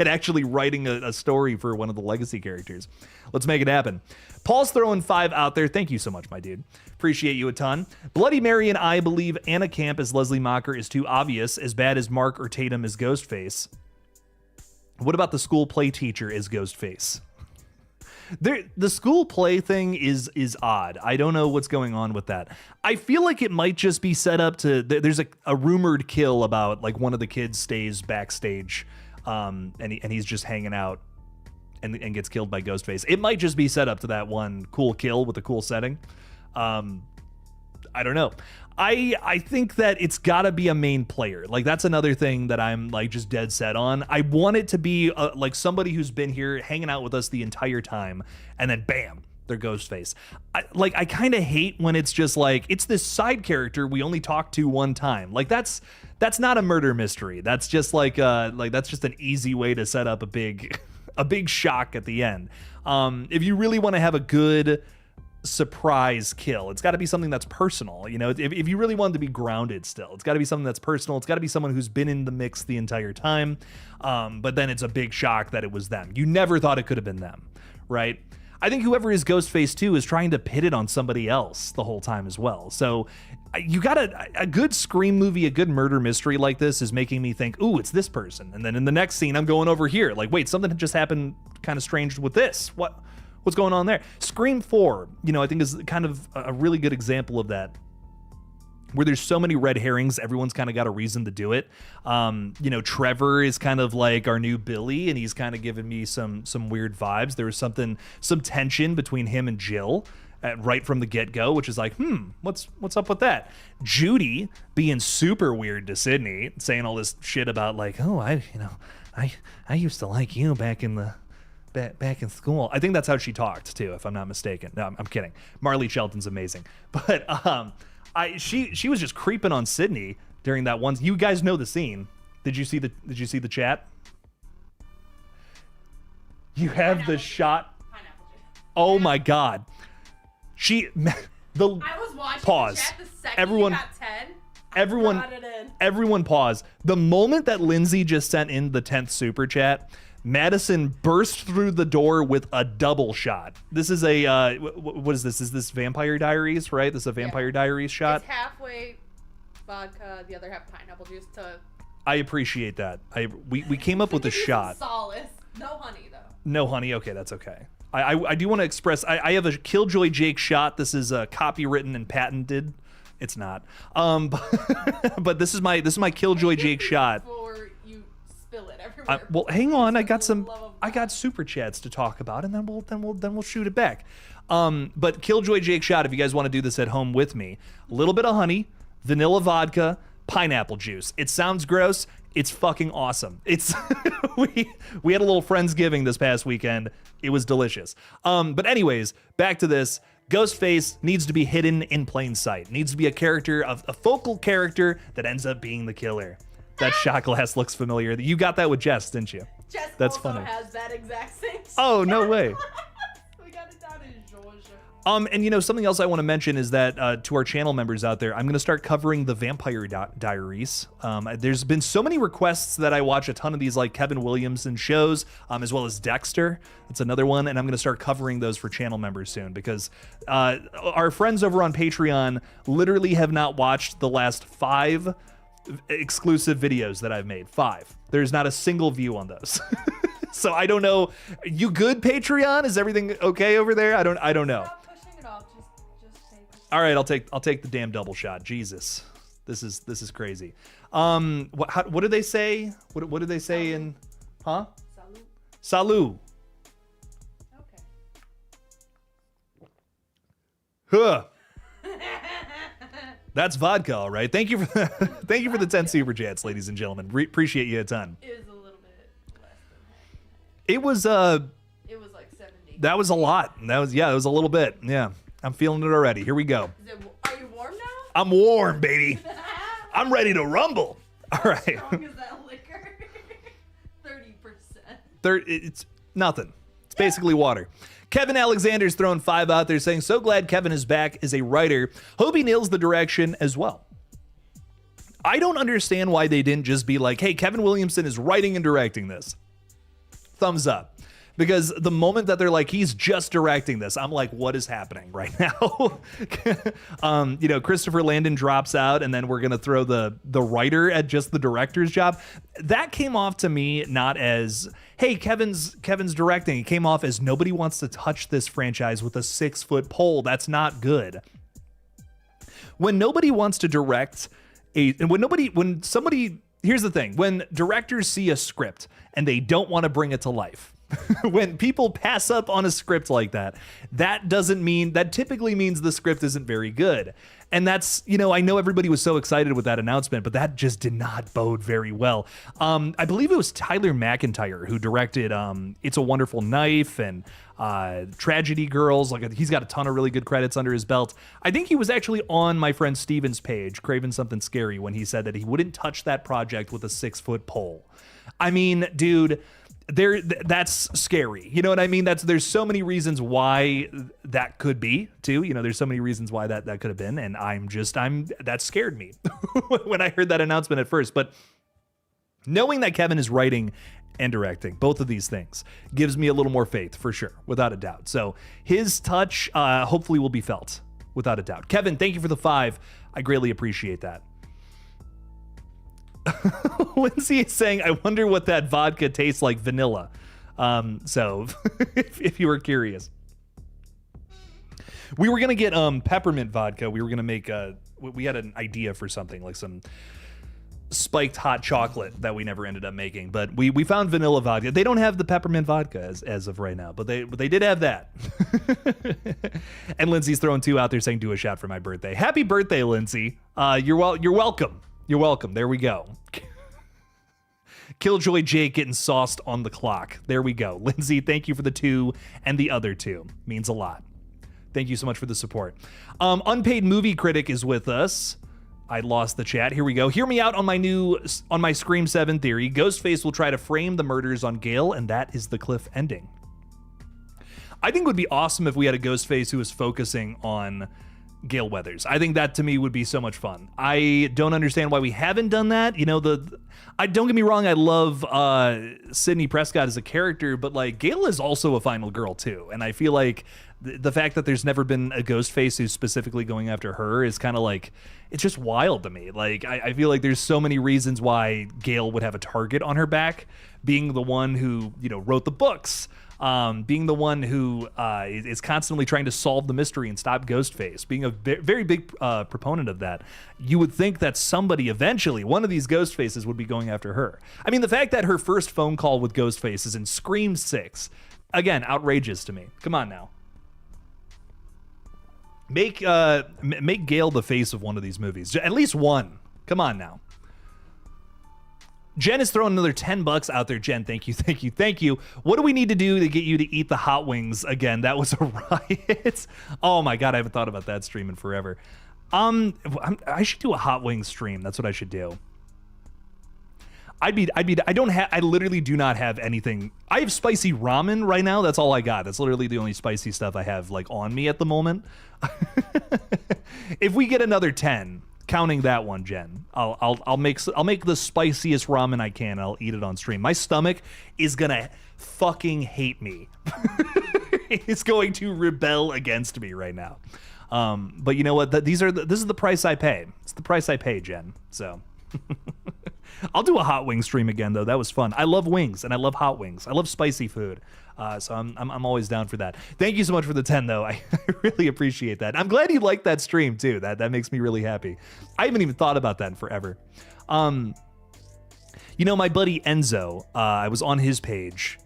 actually writing a story for one of the legacy characters. Let's make it happen. Paul's throwing 5 out there. Thank you so much, my dude. Appreciate you a ton. Bloody Mary and I believe Anna Camp as Leslie Mocker is too obvious, as bad as Mark or Tatum as Ghostface. What about the school play teacher as Ghostface? The school play thing is odd. I don't know what's going on with that. I feel like it might just be set up to, there's a rumored kill about like one of the kids stays backstage and he's just hanging out and gets killed by Ghostface. It might just be set up to that one cool kill with a cool setting. I don't know. I think that it's got to be a main player. Like, that's another thing that I'm like just dead set on. I want it to be like somebody who's been here hanging out with us the entire time, and then bam, they're Ghostface. I kind of hate when it's just like, it's this side character we only talk to one time. Like, that's not a murder mystery. That's just like that's just an easy way to set up a big shock at the end. If you really want to have a good surprise kill, it's got to be something that's personal. If you really want to be grounded still, it's got to be something that's personal. It's got to be someone who's been in the mix the entire time, but then it's a big shock that it was them. You never thought it could have been them, right? I think whoever is Ghostface 2 is trying to pit it on somebody else the whole time as well. So you got a good Scream movie, a good murder mystery like this is making me think, ooh, it's this person. And then in the next scene, I'm going over here. Like, wait, something just happened kind of strange with this. What's going on there? Scream 4, I think is kind of a really good example of that, where there's so many red herrings, everyone's kind of got a reason to do it. Trevor is kind of like our new Billy, and he's kind of giving me some weird vibes. There was some tension between him and Jill right from the get-go, which is like, what's up with that? Judy being super weird to Sydney, saying all this shit about like, oh, I used to like you back in school. I think that's how she talked too, if I'm not mistaken. No, I'm kidding. Marley Shelton's amazing, but she was just creeping on Sydney during that one. You guys know the scene. Did you see the chat? You have the shot. Oh my God. I was watching pause. The chat the second everyone, you got 10. everyone pause. The moment that Lindsay just sent in the 10th super chat, Madison burst through the door with a double shot. This is a, what is this? Is this Vampire Diaries, right? This is a Vampire Diaries shot? It's halfway vodka, the other half pineapple juice to... I appreciate that. We came up with a shot. Solace. No honey, though. No honey? Okay, that's okay. I do want to express, I have a Killjoy Jake shot. This is copywritten and patented. It's not. But this is my Killjoy Jake shot. Before you spill it everywhere. Well, hang on. I got super chats to talk about, and then we'll shoot it back. But Killjoy Jake shot. If you guys want to do this at home with me, a little bit of honey, vanilla vodka, pineapple juice. It sounds gross. It's fucking awesome. It's we had a little Friendsgiving this past weekend. It was delicious. But anyways, back to this. Ghostface needs to be hidden in plain sight. Needs to be a focal character that ends up being the killer. That shot glass looks familiar. You got that with Jess, didn't you? Jess That's also funny. has that exact same Oh, no way. We got it down in Georgia. And something else I want to mention is that to our channel members out there, I'm going to start covering the Vampire Diaries. There's been so many requests that I watch a ton of these like Kevin Williamson shows, as well as Dexter. That's another one, and I'm going to start covering those for channel members soon because our friends over on Patreon literally have not watched the last 5 exclusive videos that I've made. 5. There's not a single view on those. So I don't know. You good, Patreon? Is everything okay over there? I don't know. Just take it. All right, I'll take the damn double shot. Jesus, this is crazy. What do they say? What do they say in? Huh? Salud. Salud. Huh. That's vodka, all right. Thank you for the 10 super chats, ladies and gentlemen. Appreciate you a ton. It was a little bit less than half. It was It was like 70. that was a lot. It was a little bit. Yeah. I'm feeling it already. Here we go. Are you warm now? I'm warm, baby. I'm ready to rumble. All right. How strong is that liquor? 30%. It's nothing. It's basically water. Kevin Alexander's throwing 5 out there saying, so glad Kevin is back as a writer. Hope he nails the direction as well. I don't understand why they didn't just be like, hey, Kevin Williamson is writing and directing this. Thumbs up. Because the moment that they're like, he's just directing this, I'm like, what is happening right now? Christopher Landon drops out, and then we're going to throw the writer at just the director's job. That came off to me not as, hey, Kevin's directing. It came off as nobody wants to touch this franchise with a 6-foot pole. That's not good. When nobody wants to direct here's the thing. When directors see a script and they don't want to bring it to life, when people pass up on a script like that, that typically means the script isn't very good. And that's, I know everybody was so excited with that announcement, but that just did not bode very well. I believe it was Tyler McIntyre who directed It's a Wonderful Knife and Tragedy Girls. Like, he's got a ton of really good credits under his belt. I think he was actually on my friend Steven's page, Craven Something Scary, when he said that he wouldn't touch that project with a 6-foot pole. I mean, dude, that's scary. You know what I mean? There's so many reasons why that could be too. There's so many reasons why that could have been. And that scared me when I heard that announcement at first. But knowing that Kevin is writing and directing, both of these things, gives me a little more faith for sure, without a doubt. So his touch hopefully will be felt without a doubt. Kevin, thank you for the 5. I greatly appreciate that. Lindsay is saying, I wonder what that vodka tastes like, vanilla. So if you were curious, we were going to get peppermint vodka. We were going to make we had an idea for something like some spiked hot chocolate that we never ended up making, but we found vanilla vodka. They don't have the peppermint vodka as of right now, but they did have that. And Lindsay's throwing 2 out there saying, do a shot for my birthday. Happy birthday, Lindsay. You're welcome. You're welcome. There we go. Killjoy Jake getting sauced on the clock. There we go. Lindsay, thank you for the 2 and the other 2. Means a lot. Thank you so much for the support. Unpaid Movie Critic is with us. I lost the chat. Here we go. Hear me out on my Scream 7 theory. Ghostface will try to frame the murders on Gale, and that is the cliff ending. I think it would be awesome if we had a Ghostface who was focusing on Gale Weathers. I think that to me would be so much fun. I don't understand why we haven't done that. You know, I don't get me wrong, I love Sidney Prescott as a character, but like Gale is also a final girl too. And I feel like the fact that there's never been a Ghostface who's specifically going after her is kind of like, it's just wild to me. Like, I feel like there's so many reasons why Gale would have a target on her back, being the one who, you know, wrote the books, being the one who is constantly trying to solve the mystery and stop Ghostface, being a very big proponent of that. You would think that somebody eventually, one of these Ghostfaces would be going after her. I mean, the fact that her first phone call with Ghostface is in Scream 6, again, outrageous to me. Come on now. Make Gale the face of one of these movies. At least one. Come on now. Jen is throwing another $10 out there. Jen, thank you. What do we need to do to get you to eat the hot wings again? That was a riot. Oh my God, I haven't thought about that stream in forever. I should do a hot wing stream. That's what I should do. I literally do not have anything. I have spicy ramen right now. That's all I got. That's literally the only spicy stuff I have like on me at the moment. If we get another 10, counting that one, Jen, I'll make the spiciest ramen I can. And I'll eat it on stream. My stomach is gonna fucking hate me. It's going to rebel against me right now. But you know what? This is the price I pay. It's the price I pay, Jen. So. I'll do a hot wing stream again, though. That was fun. I love wings, and I love hot wings. I love spicy food, so I'm always down for that. Thank you so much for the 10, though. I really appreciate that. I'm glad you liked that stream, too. That makes me really happy. I haven't even thought about that in forever. You know, my buddy Enzo, I was on his page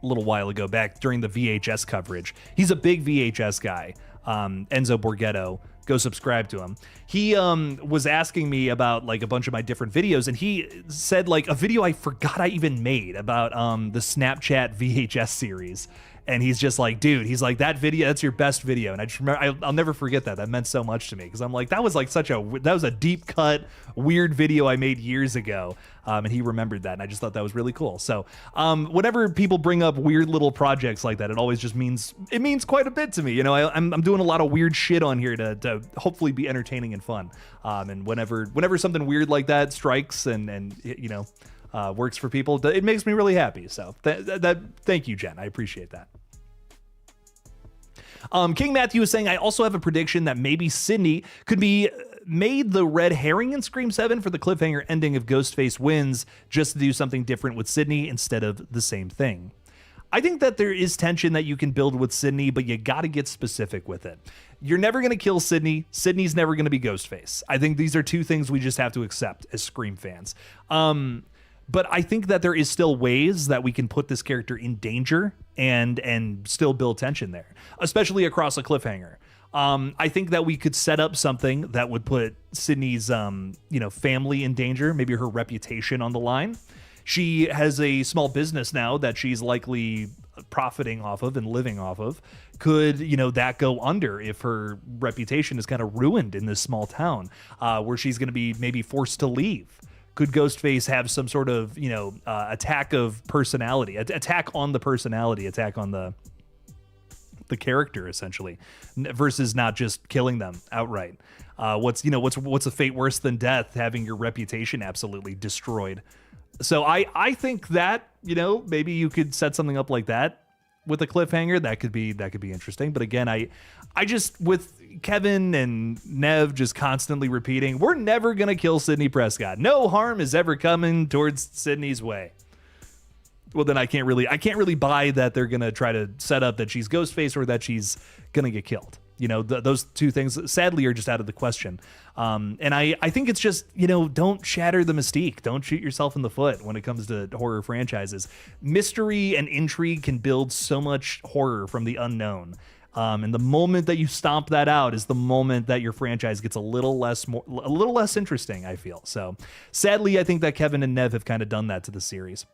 a little while ago, back during the VHS coverage. He's a big VHS guy, Enzo Borghetto. Go subscribe to him. He was asking me about like a bunch of my different videos, and he said like a video I forgot I even made about the Snapchat VHS series. And he's just like, dude, he's like, that video, that's your best video. And I just remember, I'll never forget that. That meant so much to me, because I'm like, that was a deep cut, weird video I made years ago. And he remembered that, and I just thought that was really cool. So whenever people bring up weird little projects like that, it always just means quite a bit to me. You know, I'm doing a lot of weird shit on here to hopefully be entertaining and fun. And whenever something weird like that strikes and you know, works for people, it makes me really happy. So thank you, Jen. I appreciate that. King Matthew is saying, I also have a prediction that maybe Sydney could be made the red herring in Scream 7 for the cliffhanger ending if Ghostface wins, just to do something different with Sydney instead of the same thing. I think that there is tension that you can build with Sydney, but you got to get specific with it. You're never going to kill Sydney. Sydney's never going to be Ghostface. I think these are two things we just have to accept as Scream fans. But I think that there is still ways that we can put this character in danger and still build tension there, especially across a cliffhanger. I think that we could set up something that would put Sydney's family in danger, maybe her reputation on the line. She has a small business now that she's likely profiting off of and living off of. Could, that go under if her reputation is kind of ruined in this small town where she's going to be maybe forced to leave? Could Ghostface have some sort of, attack of personality, attack on the personality, attack on the character, essentially, versus not just killing them outright? What's a fate worse than death? Having your reputation absolutely destroyed. So I think that, maybe you could set something up like that with a cliffhanger. That could be interesting. But again, I just, with Kevin and Nev just constantly repeating, we're never going to kill Sidney Prescott. No harm is ever coming towards Sydney's way. Well, then I can't really buy that they're going to try to set up that she's Ghostface or that she's going to get killed. Those two things sadly are just out of the question. And I think it's just, don't shatter the mystique. Don't shoot yourself in the foot when it comes to horror franchises. Mystery and intrigue can build so much horror from the unknown. And the moment that you stomp that out is the moment that your franchise gets a little less interesting, I feel. So sadly, I think that Kevin and Nev have kind of done that to the series.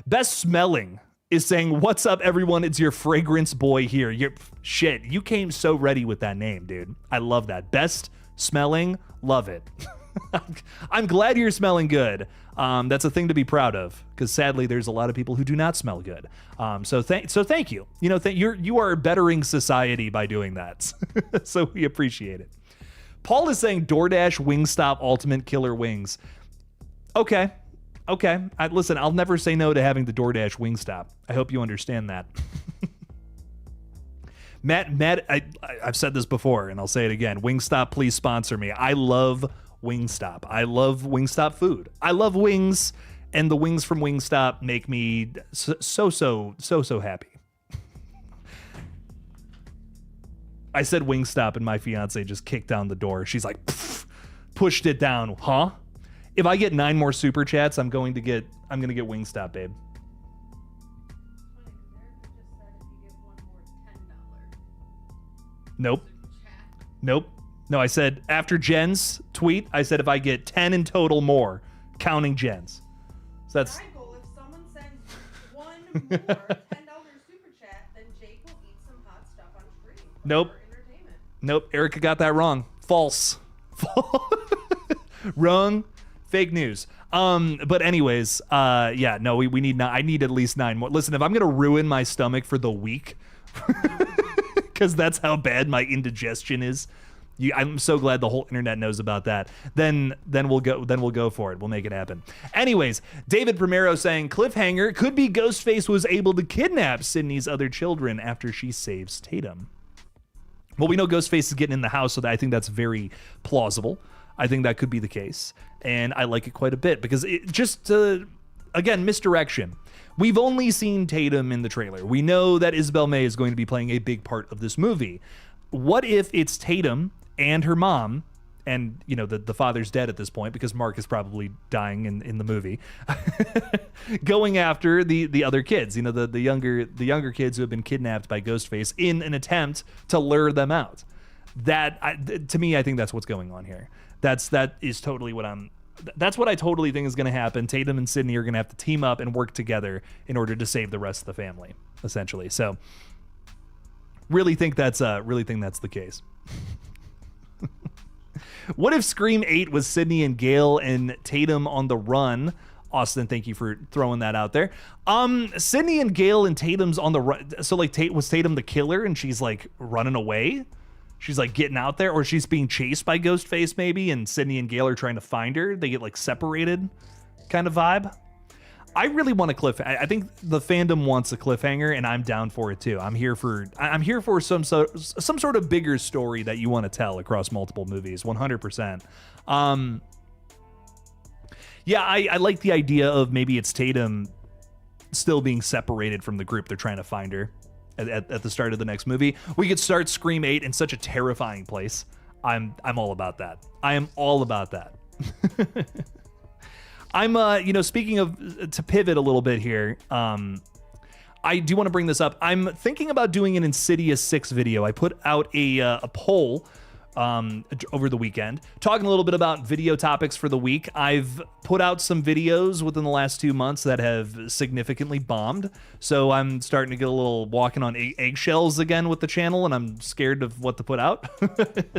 Best Smelling is saying, what's up, everyone? It's your fragrance boy here. You came so ready with that name, dude. I love that. Best Smelling, love it. I'm glad you're smelling good. That's a thing to be proud of, because sadly there's a lot of people who do not smell good. So thank you. You are bettering society by doing that. So we appreciate it. Paul is saying DoorDash Wingstop Ultimate Killer Wings. Okay. Listen, I'll never say no to having the DoorDash Wingstop. I hope you understand that. Matt, I've said this before, and I'll say it again. Wingstop, please sponsor me. I love Wingstop. I love Wingstop food. I love wings, and the wings from Wingstop make me so happy. I said Wingstop, and my fiance just kicked down the door. She's like, pushed it down. Huh? If I get 9 more super chats, I'm gonna get Wingstop, babe. Nope. No, I said after Jen's tweet, I said if I get 10 in total more, counting Jen's. So that's. Michael, if someone sends one more $10 super chat, then Jake will eat some hot stuff on stream. Nope. Nope. Erica got that wrong. False. Wrong. Fake news. But anyways, yeah, no, we need I need at least 9 more. Listen, if I'm gonna ruin my stomach for the week, because that's how bad my indigestion is. I'm so glad the whole internet knows about that. Then we'll go for it. We'll make it happen. Anyways, David Primero saying cliffhanger could be Ghostface was able to kidnap Sydney's other children after she saves Tatum. Well, we know Ghostface is getting in the house, so I think that's very plausible. I think that could be the case, and I like it quite a bit because it just, again, misdirection. We've only seen Tatum in the trailer. We know that Isabel May is going to be playing a big part of this movie. What if it's Tatum and her mom, and you know the father's dead at this point because Mark is probably dying in the movie, going after the other kids, you know, the younger kids who have been kidnapped by Ghostface in an attempt to lure them out. That to me, I think that's what's going on here. That is totally that's what I totally think is going to happen. Tatum and Sydney are going to have to team up and work together in order to save the rest of the family, essentially. So, really think that's the case. What if Scream 8 was Sydney and Gale and Tatum on the run? Austin, thank you for throwing that out there. Sydney and Gale and Tatum's on the run. So like was Tatum the killer and she's like running away? She's like getting out there, or she's being chased by Ghostface maybe, and Sydney and Gale are trying to find her. They get like separated kind of vibe. I really want a cliffhanger. I think the fandom wants a cliffhanger, and I'm down for it too. I'm here for some sort of bigger story that you want to tell across multiple movies. 100%. Yeah, I like the idea of maybe it's Tatum still being separated from the group. They're trying to find her at the start of the next movie. We could start Scream 8 in such a terrifying place. I'm all about that. I am all about that. I'm speaking of, to pivot a little bit here, I do want to bring this up. I'm thinking about doing an Insidious 6 video. I put out a poll over the weekend, talking a little bit about video topics for the week. I've put out some videos within the last 2 months that have significantly bombed, so I'm starting to get a little walking on eggshells again with the channel, and I'm scared of what to put out.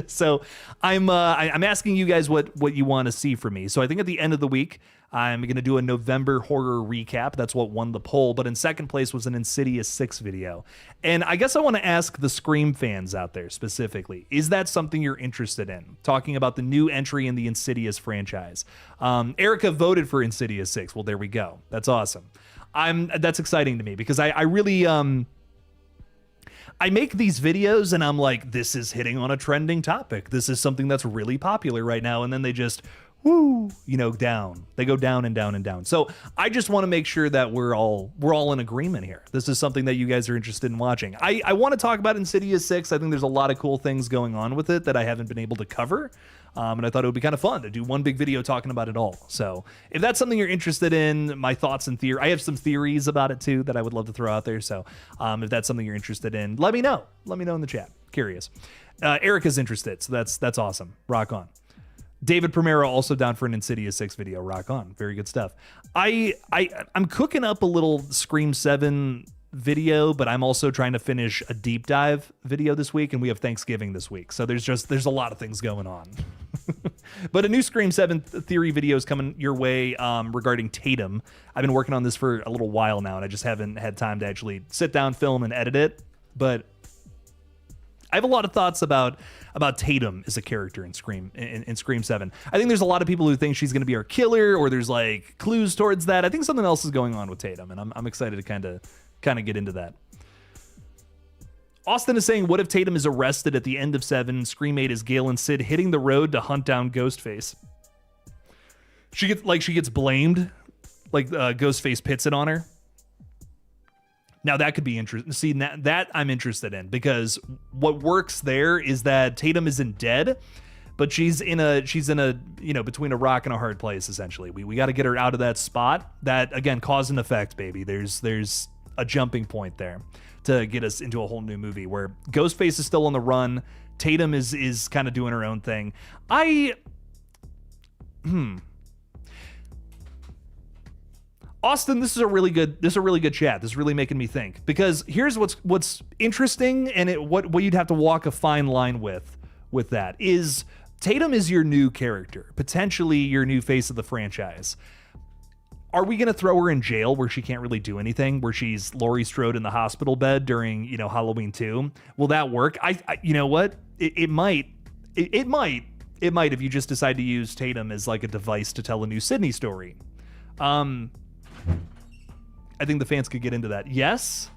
So I'm asking you guys what you want to see from me. So I think at the end of the week, I'm going to do a November horror recap. That's what won the poll. But in second place was an Insidious 6 video. And I guess I want to ask the Scream fans out there specifically, is that something you're interested in? Talking about the new entry in the Insidious franchise. Erica voted for Insidious 6. Well, there we go. That's awesome. That's exciting to me because I really... I make these videos and I'm like, this is hitting on a trending topic. This is something that's really popular right now. And then they just... down. They go down and down and down. So I just want to make sure that we're all in agreement here. This is something that you guys are interested in watching. I want to talk about Insidious 6. I think there's a lot of cool things going on with it that I haven't been able to cover. And I thought it would be kind of fun to do one big video talking about it all. So if that's something you're interested in, my thoughts and theory, I have some theories about it too that I would love to throw out there. So if that's something you're interested in, let me know. Let me know in the chat. Curious. Erica's interested. So that's awesome. Rock on. David Primero also down for an Insidious 6 video. Rock on. Very good stuff. I'm cooking up a little Scream 7 video, but I'm also trying to finish a deep dive video this week, and we have Thanksgiving this week. So there's a lot of things going on. But a new Scream 7 theory video is coming your way regarding Tatum. I've been working on this for a little while now, and I just haven't had time to actually sit down, film, and edit it. But I have a lot of thoughts about Tatum as a character in Scream in Scream 7. I think there's a lot of people who think she's going to be our killer, or there's like clues towards that. I think something else is going on with Tatum, and I'm excited to kind of get into that. Austin is saying, what if Tatum is arrested at the end of 7? Scream 8 is Gale and Sid hitting the road to hunt down Ghostface. She gets blamed, like Ghostface pits it on her. Now that could be interesting. See, that I'm interested in, because what works there is that Tatum isn't dead, but she's in a between a rock and a hard place essentially. We got to get her out of that spot. That again, cause and effect, baby. There's a jumping point there to get us into a whole new movie where Ghostface is still on the run. Tatum is kind of doing her own thing. Austin, this is a really good chat. This is really making me think, because here's what's interesting, and what you'd have to walk a fine line with that is Tatum is your new character, potentially your new face of the franchise. Are we going to throw her in jail where she can't really do anything, where she's Laurie Strode in the hospital bed during, Halloween 2? Will that work? I you know what? It might if you just decide to use Tatum as like a device to tell a new Sydney story. I think the fans could get into that. Yes?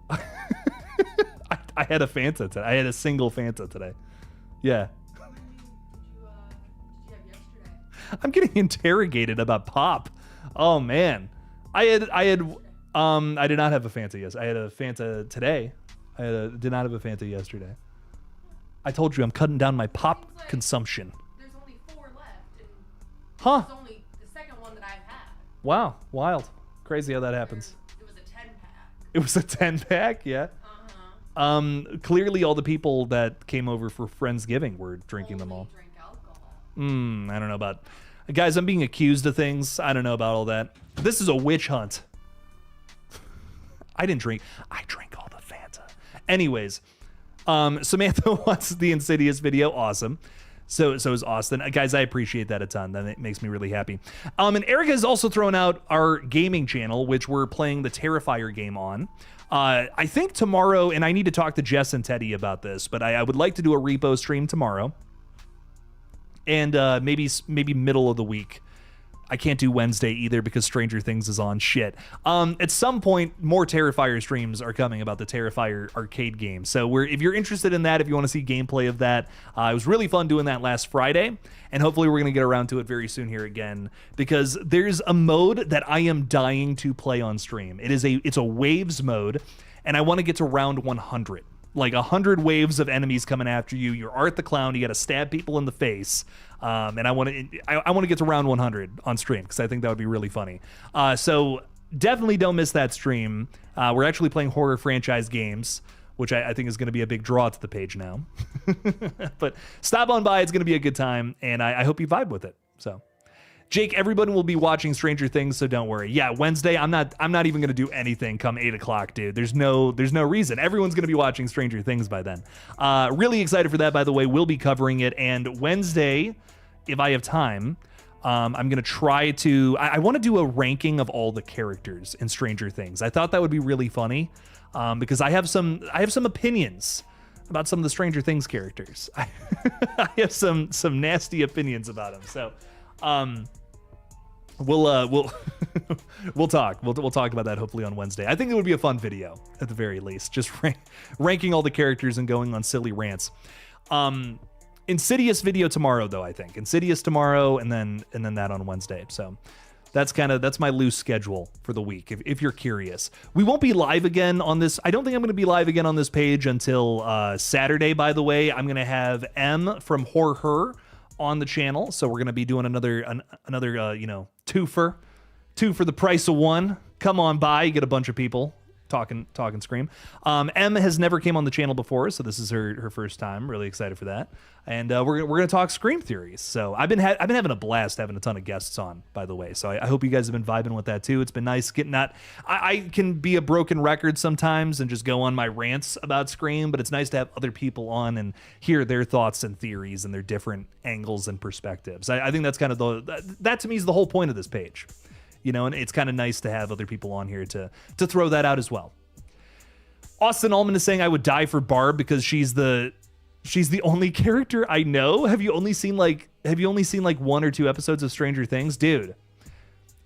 I had a Fanta today. I had a single Fanta today. Yeah. I'm getting interrogated about pop. Oh man. I did not have a Fanta yes. I had a Fanta today. Did not have a Fanta yesterday. I told you I'm cutting down my pop consumption. There's only 4 left, and huh? it's only the second one that I've had. Wow, wild. Crazy how that happens. It was a 10-pack. It was a 10-pack, yeah. Clearly all the people that came over for Friendsgiving were drinking them all. Drink alcohol. I don't know about... Guys, I'm being accused of things. I don't know about all that. This is a witch hunt. I didn't drink. I drank all the Fanta. Anyways, Samantha wants the Insidious video. Awesome. So is Austin. Guys, I appreciate that a ton. That makes me really happy. And Erica has also thrown out our gaming channel, which we're playing the Terrifier game on. I think tomorrow, and I need to talk to Jess and Teddy about this, but I would like to do a repo stream tomorrow. And maybe middle of the week. I can't do Wednesday either because Stranger Things is on. Shit. At some point, more Terrifier streams are coming about the Terrifier arcade game. So if you're interested in that, if you want to see gameplay of that, it was really fun doing that last Friday. And hopefully we're going to get around to it very soon here again, because there's a mode that I am dying to play on stream. It's a waves mode, and I want to get to round 100. Like 100 waves of enemies coming after you. You're Art the Clown. You got to stab people in the face. And I want to get to round 100 on stream, because I think that would be really funny. So definitely don't miss that stream. We're actually playing horror franchise games, which I think is going to be a big draw to the page now. But stop on by. It's going to be a good time, and I hope you vibe with it. So. Jake, everybody will be watching Stranger Things, so don't worry. Yeah, Wednesday, I'm not even gonna do anything come 8 o'clock, dude. There's no reason. Everyone's gonna be watching Stranger Things by then. Really excited for that, by the way. We'll be covering it. And Wednesday, if I have time, I'm gonna try to. I want to do a ranking of all the characters in Stranger Things. I thought that would be really funny, because I have some opinions about some of the Stranger Things characters. I have some nasty opinions about them. So. We'll talk. We'll talk about that hopefully on Wednesday. I think it would be a fun video at the very least, just ranking all the characters and going on silly rants. Insidious video tomorrow though. I think Insidious tomorrow, and then that on Wednesday. So that's my loose schedule for the week. If you're curious, we won't be live again on this. I don't think I'm going to be live again on this page until Saturday. By the way, I'm going to have M from Horror on the channel, so we're gonna be doing another two for the price of one. Come on by, you get a bunch of people talking Scream. M has never came on the channel before, so this is her first time. Really excited for that, and we're gonna talk Scream theories. So I've been having a blast having a ton of guests on, by the way. So I hope you guys have been vibing with that too. It's been nice getting that. I can be a broken record sometimes and just go on my rants about Scream, but it's nice to have other people on and hear their thoughts and theories and their different angles and perspectives. I think that's kind of that to me is the whole point of this page. And it's kind of nice to have other people on here to throw that out as well. Austin Allman is saying I would die for Barb because she's the only character I know. Have you only seen like 1 or 2 episodes of Stranger Things, dude?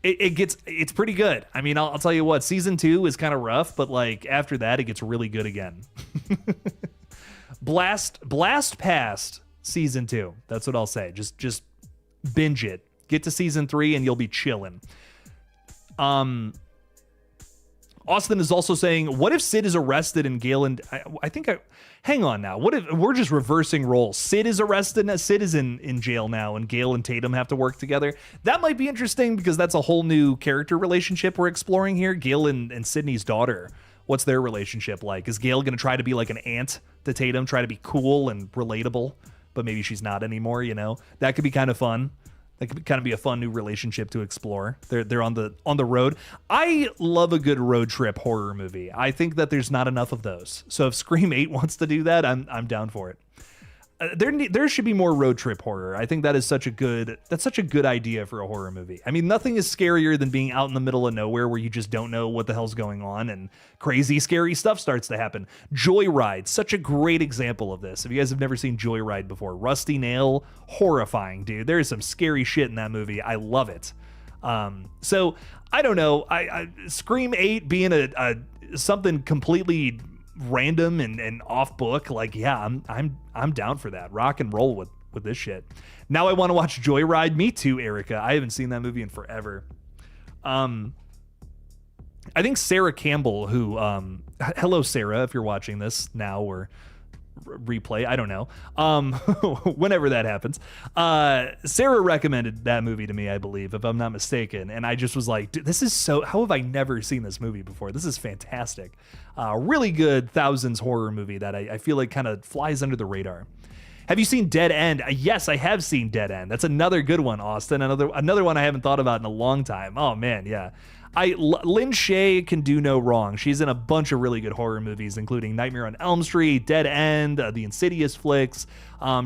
It's pretty good. I mean, I'll tell you what, season 2 is kind of rough, but like after that, it gets really good again. Blast past season 2. That's what I'll say. Just binge it. Get to season 3 and you'll be chilling. Austin is also saying, what if Sid is arrested and Galen... hang on now. What if we're just reversing roles? Sid is arrested and Sid is in jail now and Gale and Tatum have to work together. That might be interesting because that's a whole new character relationship we're exploring here. Gale and Sydney's daughter. What's their relationship like? Is Gale going to try to be like an aunt to Tatum, try to be cool and relatable, but maybe she's not anymore, you know? That could be kind of fun. That could kind of be a fun new relationship to explore. They're on the road. I love a good road trip horror movie. I think that there's not enough of those. So if Scream 8 wants to do that, I'm down for it. There should be more road trip horror. I think that's such a good idea for a horror movie. I mean, nothing is scarier than being out in the middle of nowhere where you just don't know what the hell's going on and crazy scary stuff starts to happen. Joyride, such a great example of this. If you guys have never seen Joyride before, Rusty Nail, horrifying, dude. There's some scary shit in that movie. I love it. So I don't know. I Scream 8 being a something completely random and off book, like, yeah, I'm down for that. Rock and roll with this shit. Now I want to watch Joyride. Me too, Erica. I haven't seen that movie in forever. I think Sarah Campbell, who hello Sarah, if you're watching this now or replay, I don't know, whenever that happens, Sarah recommended that movie to me, I believe, if I'm not mistaken, and I just was like, dude, this is so, how have I never seen this movie before? This is fantastic. Really good thousands horror movie that I feel like kind of flies under the radar. Have you seen Dead End? Yes, I have seen Dead End. That's another good one, Austin. Another one I haven't thought about in a long time. Oh man, yeah. Lynn Shay can do no wrong. She's in a bunch of really good horror movies, including Nightmare on Elm Street, Dead End, the Insidious flicks.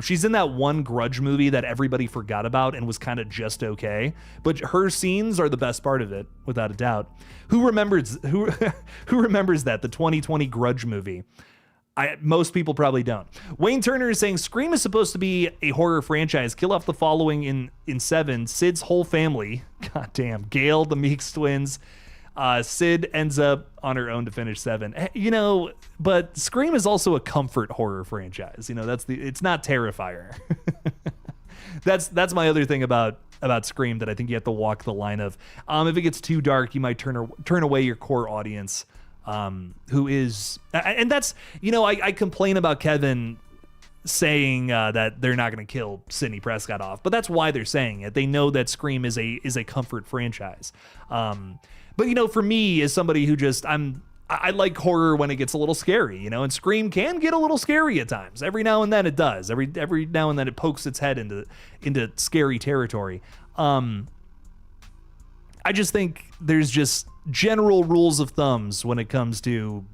She's in that one Grudge movie that everybody forgot about and was kind of just okay. But her scenes are the best part of it, without a doubt. Who remembers that, the 2020 Grudge movie? Most people probably don't. Wayne Turner is saying Scream is supposed to be a horror franchise. Kill off the following in 7. Sid's whole family. Goddamn. Gale, the Meeks twins. Sid ends up on her own to finish 7. You know, but Scream is also a comfort horror franchise. You know, it's not Terrifier. That's my other thing about Scream that I think you have to walk the line of. If it gets too dark, you might turn away your core audience. Who is, and that's, you know, I complain about Kevin saying that they're not going to kill Sidney Prescott off, but that's why they're saying it. They know that Scream is a comfort franchise. But you know, for me, as somebody who just I like horror when it gets a little scary, you know, and Scream can get a little scary at times. Every now and then it does. Every now and then it pokes its head into scary territory. I just think there's just general rules of thumbs when it comes to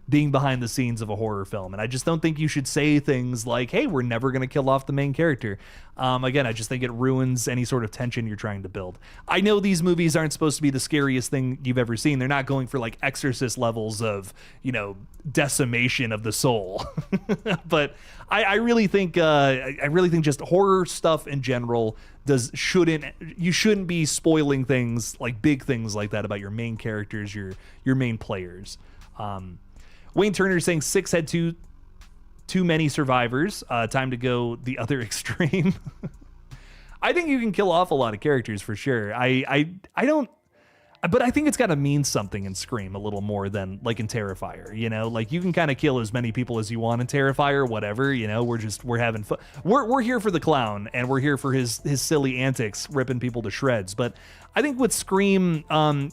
being behind the scenes of a horror film, and I just don't think you should say things like, hey, we're never going to kill off the main character. Again, I just think it ruins any sort of tension you're trying to build. I know these movies aren't supposed to be the scariest thing you've ever seen. They're not going for like Exorcist levels of, you know, decimation of the soul. But I really think just horror stuff in general you shouldn't be spoiling things like big things like that about your main characters, your main players. Wayne Turner saying 6 had too many survivors. Time to go the other extreme. I think you can kill off a lot of characters for sure. I don't, but I think it's got to mean something in Scream a little more than like in Terrifier, you know, like you can kind of kill as many people as you want in Terrifier, whatever, you know, we're having fun. We're here for the clown and we're here for his silly antics, ripping people to shreds. But I think with Scream,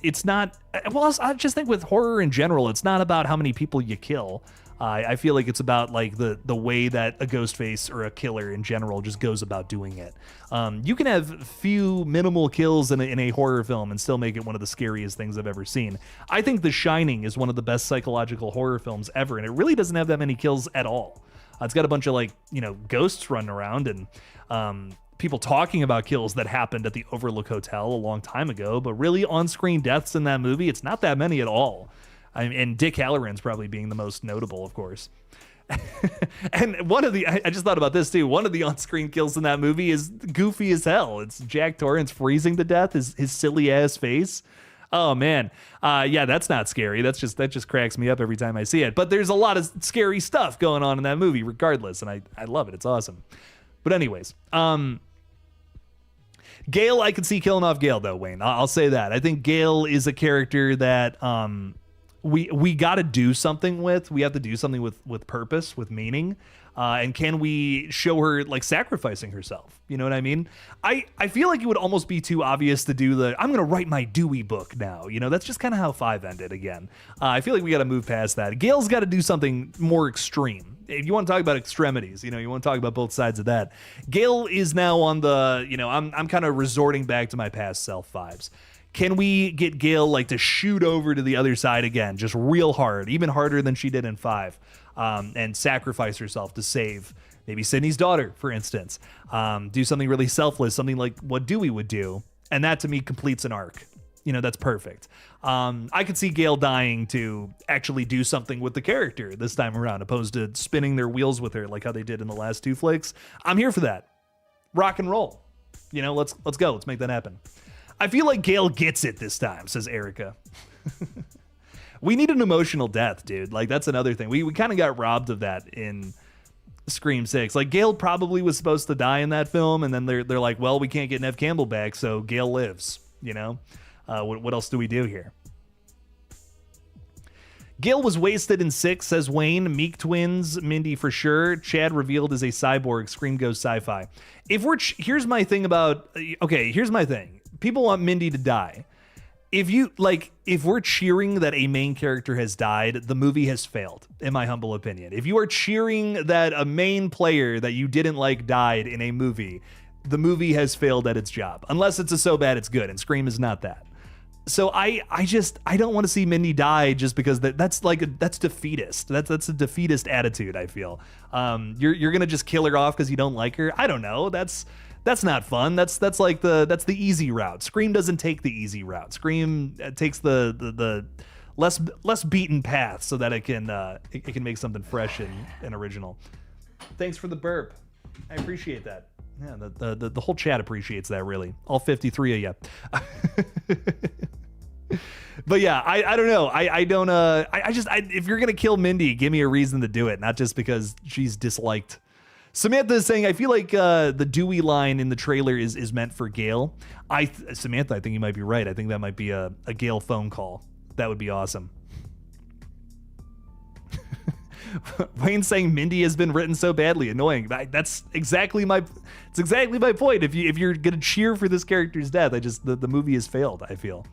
it's not, well, I just think with horror in general, it's not about how many people you kill. I feel like it's about like the way that a Ghostface or a killer in general just goes about doing it. You can have few minimal kills in a horror film and still make it one of the scariest things I've ever seen. I think The Shining is one of the best psychological horror films ever, and it really doesn't have that many kills at all. It's got a bunch of like, you know, ghosts running around and people talking about kills that happened at the Overlook Hotel a long time ago, but really on-screen deaths in that movie, it's not that many at all. And Dick Halloran's probably being the most notable, of course. And one of the, I just thought about this too. One of the on-screen kills in that movie is goofy as hell. It's Jack Torrance freezing to death, his silly ass face. Oh man. Yeah, that's not scary. That just cracks me up every time I see it. But there's a lot of scary stuff going on in that movie regardless. And I love it. It's awesome. But anyways, Gale, I could see killing off Gale though, Wayne. I'll say that. I think Gale is a character that, we got to do something with. We have to do something with purpose, with meaning. And can we show her like sacrificing herself? You know what I mean? I feel like it would almost be too obvious to do I'm going to write my Dewey book now. You know, that's just kind of how 5 ended again. I feel like we got to move past that. Gale's got to do something more extreme. If you want to talk about extremities, you know, you want to talk about both sides of that. Gale is now on the, you know, I'm kind of resorting back to my past self vibes. Can we get Gale like to shoot over to the other side again, just real hard, even harder than she did in 5, and sacrifice herself to save maybe Sydney's daughter, for instance? Do something really selfless, something like what Dewey would do, and that to me completes an arc. You know, that's perfect. I could see Gale dying to actually do something with the character this time around, opposed to spinning their wheels with her like how they did in the last 2 flicks. I'm here for that. Rock and roll. You know, let's go. Let's make that happen. I feel like Gale gets it this time, says Erica. We need an emotional death, dude. Like, that's another thing. We kind of got robbed of that in Scream 6. Like, Gale probably was supposed to die in that film, and then they're like, well, we can't get Neve Campbell back, so Gale lives, you know? What else do we do here? Gale was wasted in 6, says Wayne. Meek twins, Mindy for sure. Chad revealed as a cyborg. Scream goes sci-fi. Here's my thing about... Okay, here's my thing. People want Mindy to die. If we're cheering that a main character has died, the movie has failed, in my humble opinion. If you are cheering that a main player that you didn't like died in a movie, the movie has failed at its job. Unless it's a so bad it's good, and Scream is not that. So I don't want to see Mindy die just because that's defeatist. That's a defeatist attitude, I feel. You're gonna just kill her off because you don't like her. I don't know. That's not fun. That's the easy route. Scream doesn't take the easy route. Scream takes the less beaten path so that it can make something fresh and original. Thanks for the burp. I appreciate that. Yeah, the whole chat appreciates that, really. All 53 of you. But yeah, I don't know. If you're gonna kill Mindy, give me a reason to do it, not just because she's disliked. Samantha is saying, I feel like the Dewey line in the trailer is meant for Gale. Samantha, I think you might be right. I think that might be a Gale phone call. That would be awesome. Wayne's saying Mindy has been written so badly, annoying. That's exactly my point. If you're gonna cheer for this character's death, the movie has failed, I feel.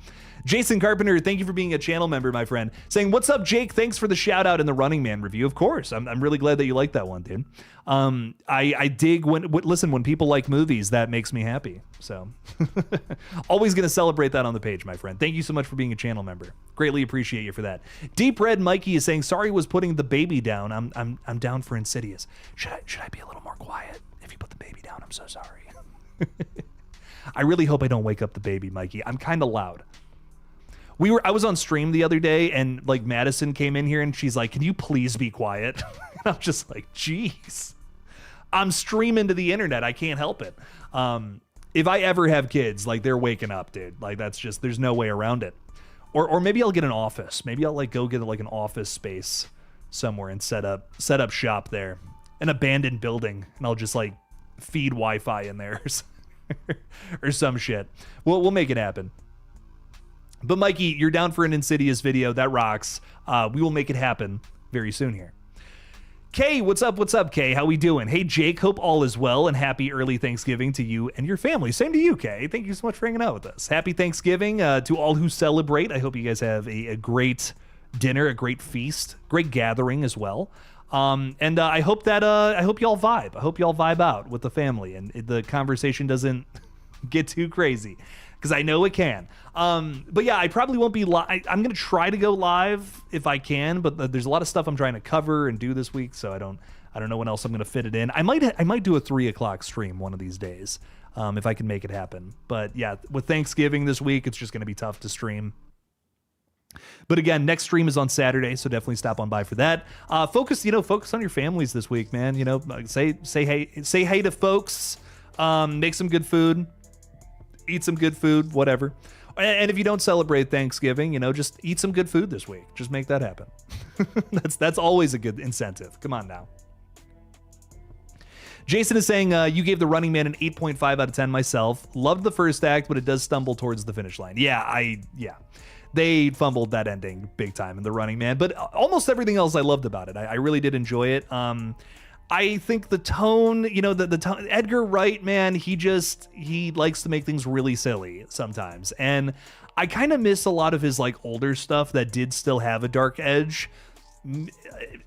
Jason Carpenter, thank you for being a channel member, my friend. Saying, what's up, Jake? Thanks for the shout out in the Running Man review. Of course, I'm really glad that you like that one, dude. I dig when people like movies, that makes me happy. So always gonna celebrate that on the page, my friend. Thank you so much for being a channel member. Greatly appreciate you for that. Deep Red Mikey is saying, sorry was putting the baby down. I'm down for Insidious. Should I be a little more quiet if you put the baby down? I'm so sorry. I really hope I don't wake up the baby, Mikey. I'm kind of loud. I was on stream the other day, and like Madison came in here and she's like, can you please be quiet? And I'm just like, geez, I'm streaming to the internet. I can't help it. If I ever have kids, like, they're waking up, dude. Like, that's just, there's no way around it. Or maybe I'll get an office. Maybe I'll like go get like an office space somewhere and set up shop there, an abandoned building, and I'll just like feed Wi-Fi in there or some shit. We'll make it happen. But Mikey, you're down for an Insidious video. That rocks. We will make it happen very soon here. Kay, what's up? What's up, Kay? How we doing? Hey, Jake, hope all is well, and happy early Thanksgiving to you and your family. Same to you, Kay. Thank you so much for hanging out with us. Happy Thanksgiving to all who celebrate. I hope you guys have a great dinner, a great feast, great gathering as well. And I hope y'all vibe. I hope y'all vibe out with the family, and the conversation doesn't get too crazy, because I know it can. But yeah, I probably won't be live. I'm gonna try to go live if I can, but there's a lot of stuff I'm trying to cover and do this week, so I don't know when else I'm gonna fit it in. I might do a 3:00 stream one of these days, if I can make it happen. But yeah, with Thanksgiving this week, it's just gonna be tough to stream. But again, next stream is on Saturday, so definitely stop on by for that. Focus on your families this week, man. Say hey to folks. Make some good food. Eat some good food, whatever. And if you don't celebrate Thanksgiving, just eat some good food this week. Just make that happen. That's always a good incentive. Come on now. Jason is saying, you gave The Running Man an 8.5 out of 10 myself. Loved the first act, but it does stumble towards the finish line. Yeah. They fumbled that ending big time in The Running Man, but almost everything else I loved about it. I really did enjoy it. I think the tone, the tone, Edgar Wright, man, he likes to make things really silly sometimes. And I kind of miss a lot of his older stuff that did still have a dark edge,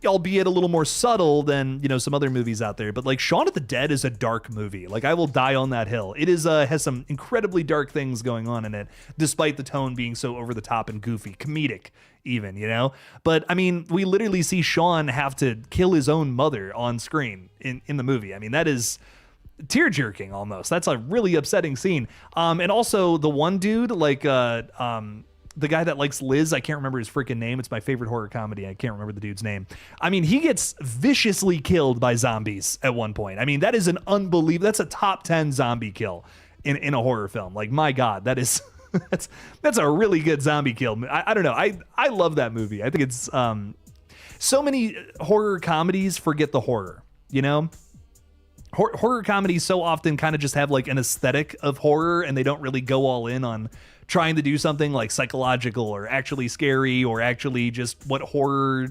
albeit a little more subtle than, some other movies out there. But Shaun of the Dead is a dark movie. I will die on that hill. It has some incredibly dark things going on in it, despite the tone being so over the top and goofy, comedic even, But I mean, we literally see Shaun have to kill his own mother on screen in the movie. I mean, that is tear jerking almost. That's a really upsetting scene. And also the one dude, the guy that likes Liz, I can't remember his freaking name. It's my favorite horror comedy. I can't remember the dude's name. I mean, he gets viciously killed by zombies at one point. I mean, that is that's a top 10 zombie kill in a horror film. My God, that is, that's a really good zombie kill. I don't know. I love that movie. I think it's, so many horror comedies forget the horror, Horror comedies so often kind of just have an aesthetic of horror, and they don't really go all in on trying to do something psychological or actually scary or actually just what horror,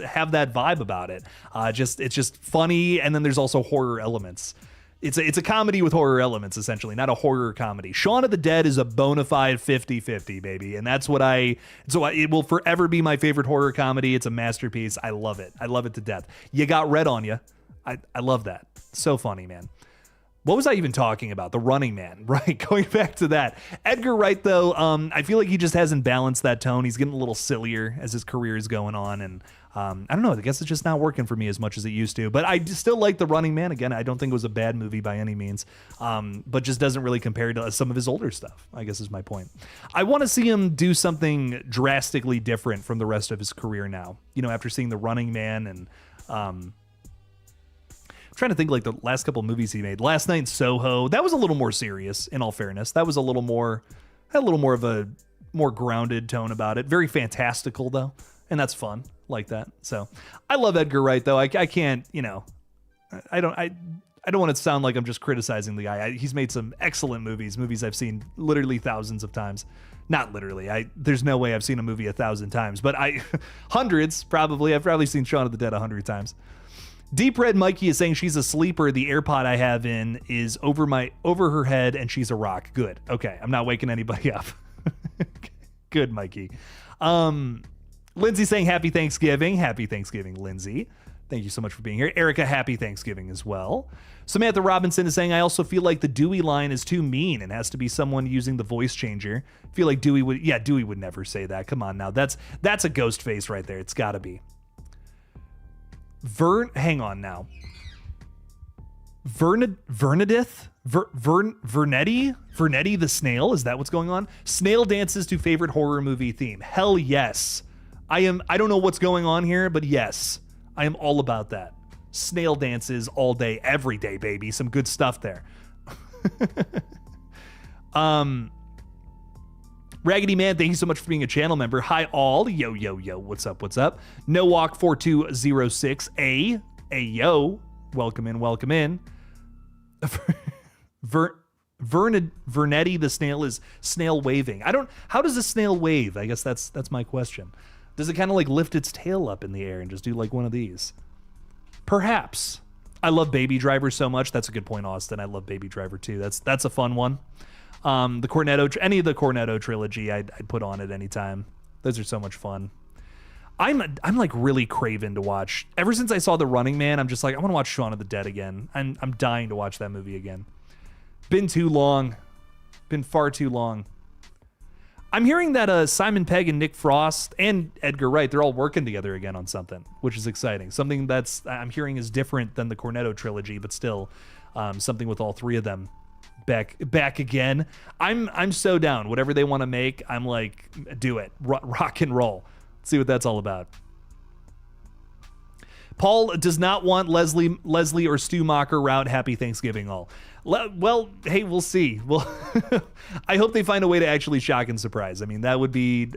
have that vibe about it. It's just funny. And then there's also horror elements. It's a comedy with horror elements, essentially, not a horror comedy. Shaun of the Dead is a bona fide 50-50, baby. And that's it will forever be my favorite horror comedy. It's a masterpiece. I love it. I love it to death. You got Red on you. I love that. So funny, man. What was I even talking about? The Running Man, right? Going back to that. Edgar Wright, though, I feel like he just hasn't balanced that tone. He's getting a little sillier as his career is going on. And I don't know. I guess it's just not working for me as much as it used to. But I still like The Running Man. Again, I don't think it was a bad movie by any means, but just doesn't really compare to some of his older stuff, I guess is my point. I want to see him do something drastically different from the rest of his career now, after seeing The Running Man and... I'm trying to think the last couple movies he made. Last Night in Soho, that was a little more serious, in all fairness. That was had a little more of a more grounded tone about it. Very fantastical though, and that's fun like that. So I love Edgar Wright though. I can't, I don't want to sound like I'm just criticizing the guy. He's made some excellent movies I've seen literally thousands of times. Not literally. There's no way I've seen a movie 1,000 times, but hundreds probably. I've probably seen Shaun of the Dead 100 times. Deep Red Mikey is saying she's a sleeper. The AirPod I have in is over her head and she's a rock. Good. Okay. I'm not waking anybody up. Good, Mikey. Lindsay saying happy Thanksgiving. Happy Thanksgiving, Lindsay. Thank you so much for being here. Erica, happy Thanksgiving as well. Samantha Robinson is saying, I also feel like the Dewey line is too mean and has to be someone using the voice changer. I feel like Dewey would never say that. Come on now. That's a ghost face right there. It's gotta be. Hang on now. Vernedith? Vernetti the snail? Is that what's going on? Snail dances to favorite horror movie theme. Hell yes. I don't know what's going on here, but yes. I am all about that. Snail dances all day, every day, baby. Some good stuff there. Raggedy Man, thank you so much for being a channel member. Hi all. Yo, yo, yo. What's up? What's up? No Walk 4206. Yo. Welcome in. Vernetti the snail is snail waving. How does a snail wave? I guess that's my question. Does it kind of lift its tail up in the air and just do one of these? Perhaps. I love Baby Driver so much. That's a good point, Austin. I love Baby Driver too. That's a fun one. The Cornetto, any of the Cornetto trilogy, I'd put on at any time. Those are so much fun. I'm really craving to watch. Ever since I saw The Running Man, I'm just I want to watch Shaun of the Dead again. I'm dying to watch that movie again. Been too long. Been far too long. I'm hearing that Simon Pegg and Nick Frost and Edgar Wright, they're all working together again on something, which is exciting. Something I'm hearing is different than the Cornetto trilogy, but still something with all three of them back again. I'm so down. Whatever they want to make, I'm like, do it. Rock and roll. Let's see what that's all about. Paul does not want Leslie or Stu Macher route. Happy Thanksgiving all. Well, hey, we'll see. Well, I hope they find a way to actually shock and surprise. I mean, that would be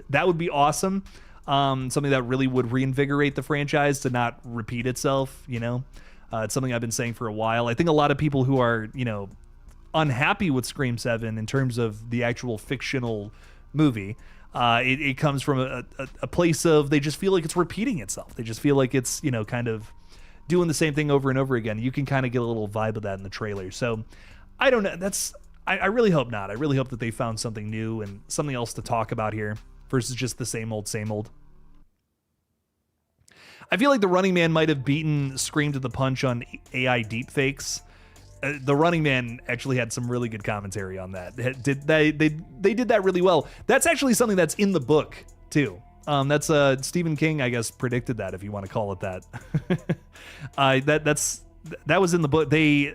awesome. Something that really would reinvigorate the franchise to not repeat itself. You know, it's something I've been saying for a while. I think a lot of people who are, you know, unhappy with Scream 7 in terms of the actual fictional movie, it comes from a place of they just feel like it's repeating itself. They just feel like it's, you know, kind of doing the same thing over and over again. You can kind of get a little vibe of that in the trailer. So I don't know. I really hope not. I really hope that they found something new and something else to talk about here versus just the same old, same old. I feel like The Running Man might have beaten Scream to the punch on AI deepfakes. The Running Man actually had some really good commentary on that. They did that really well. That's actually something that's in the book too. That's Stephen King, I guess, predicted that, if you want to call it that. That was in the book. They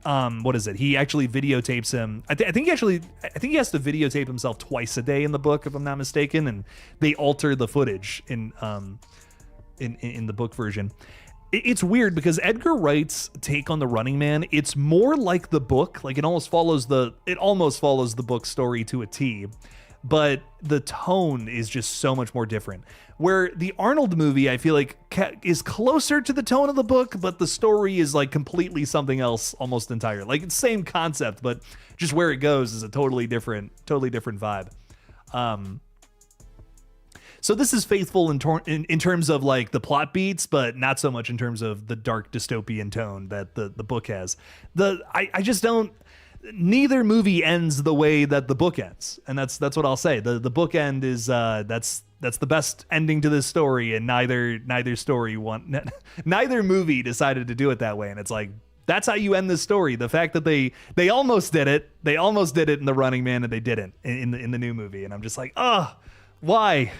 what is it? He actually videotapes him. I think he has to videotape himself twice a day in the book, if I'm not mistaken, and they alter the footage in the book version. It's weird because Edgar Wright's take on The Running Man, it's more like the book. Like it almost follows the book story to a T, but the tone is just so much more different. Where the Arnold movie, I feel like, is closer to the tone of the book, but the story is like completely something else almost entirely. Like it's same concept, but just where it goes is a totally different vibe. So this is faithful in terms of like the plot beats, but not so much in terms of the dark dystopian tone that the book has. I just don't. Neither movie ends the way that the book ends, and that's what I'll say. The book end is that's the best ending to this story, and neither movie decided to do it that way. And it's like, that's how you end this story. The fact that they almost did it in The Running Man, and they didn't in the new movie. And I'm just like, oh. Why?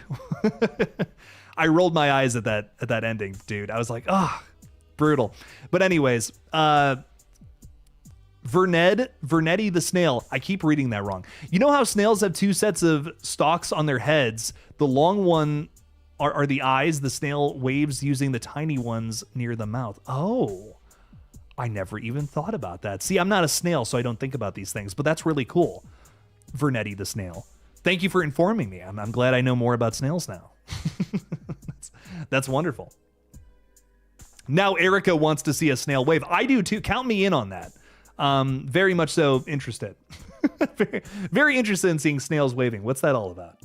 I rolled my eyes at that ending, dude. I was like, oh, brutal. But anyways, Vernetti the snail. I keep reading that wrong. You know how snails have two sets of stalks on their heads? The long one are the eyes. The snail waves using the tiny ones near the mouth. Oh, I never even thought about that. See, I'm not a snail, so I don't think about these things, but that's really cool. Vernetti the snail. Thank you for informing me. I'm glad I know more about snails now. That's wonderful. Now Erica wants to see a snail wave. I do too. Count me in on that. Very much so interested. very, very interested in seeing snails waving. What's that all about?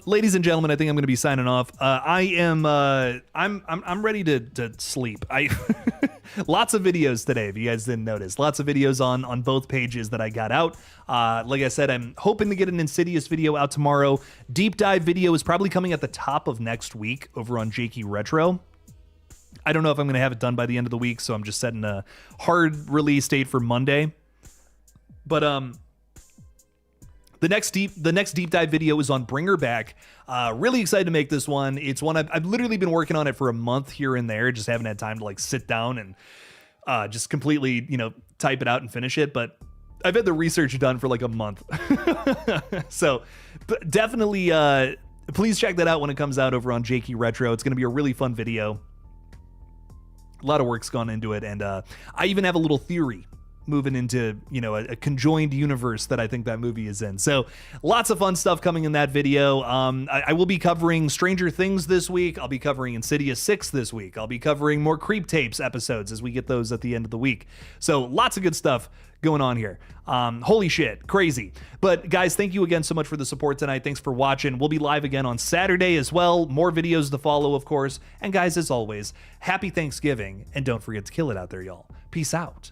Ladies and gentlemen, I think I'm going to be signing off. I'm ready to sleep. Lots of videos today, if you guys didn't notice. Lots of videos on both pages that I got out. Like I said, I'm hoping to get an Insidious video out tomorrow. Deep dive video is probably coming at the top of next week over on Jakey Retro. I don't know if I'm going to have it done by the end of the week, so I'm just setting a hard release date for Monday. But the next deep dive video is on Bring Her Back. Really excited to make this one. It's one I've literally been working on it for a month here and there. Just haven't had time to like sit down and just completely, type it out and finish it. But I've had the research done for like a month. So but definitely, please check that out when it comes out over on Jakey Retro. It's going to be a really fun video. A lot of work's gone into it. And I even have a little theory moving into, a conjoined universe that I think that movie is in. So lots of fun stuff coming in that video. I will be covering Stranger Things this week. I'll be covering Insidious 6 this week. I'll be covering more Creep Tapes episodes as we get those at the end of the week. So lots of good stuff going on here. Holy shit, crazy. But guys, thank you again so much for the support tonight. Thanks for watching. We'll be live again on Saturday as well. More videos to follow, of course. And guys, as always, happy Thanksgiving. And don't forget to kill it out there, y'all. Peace out.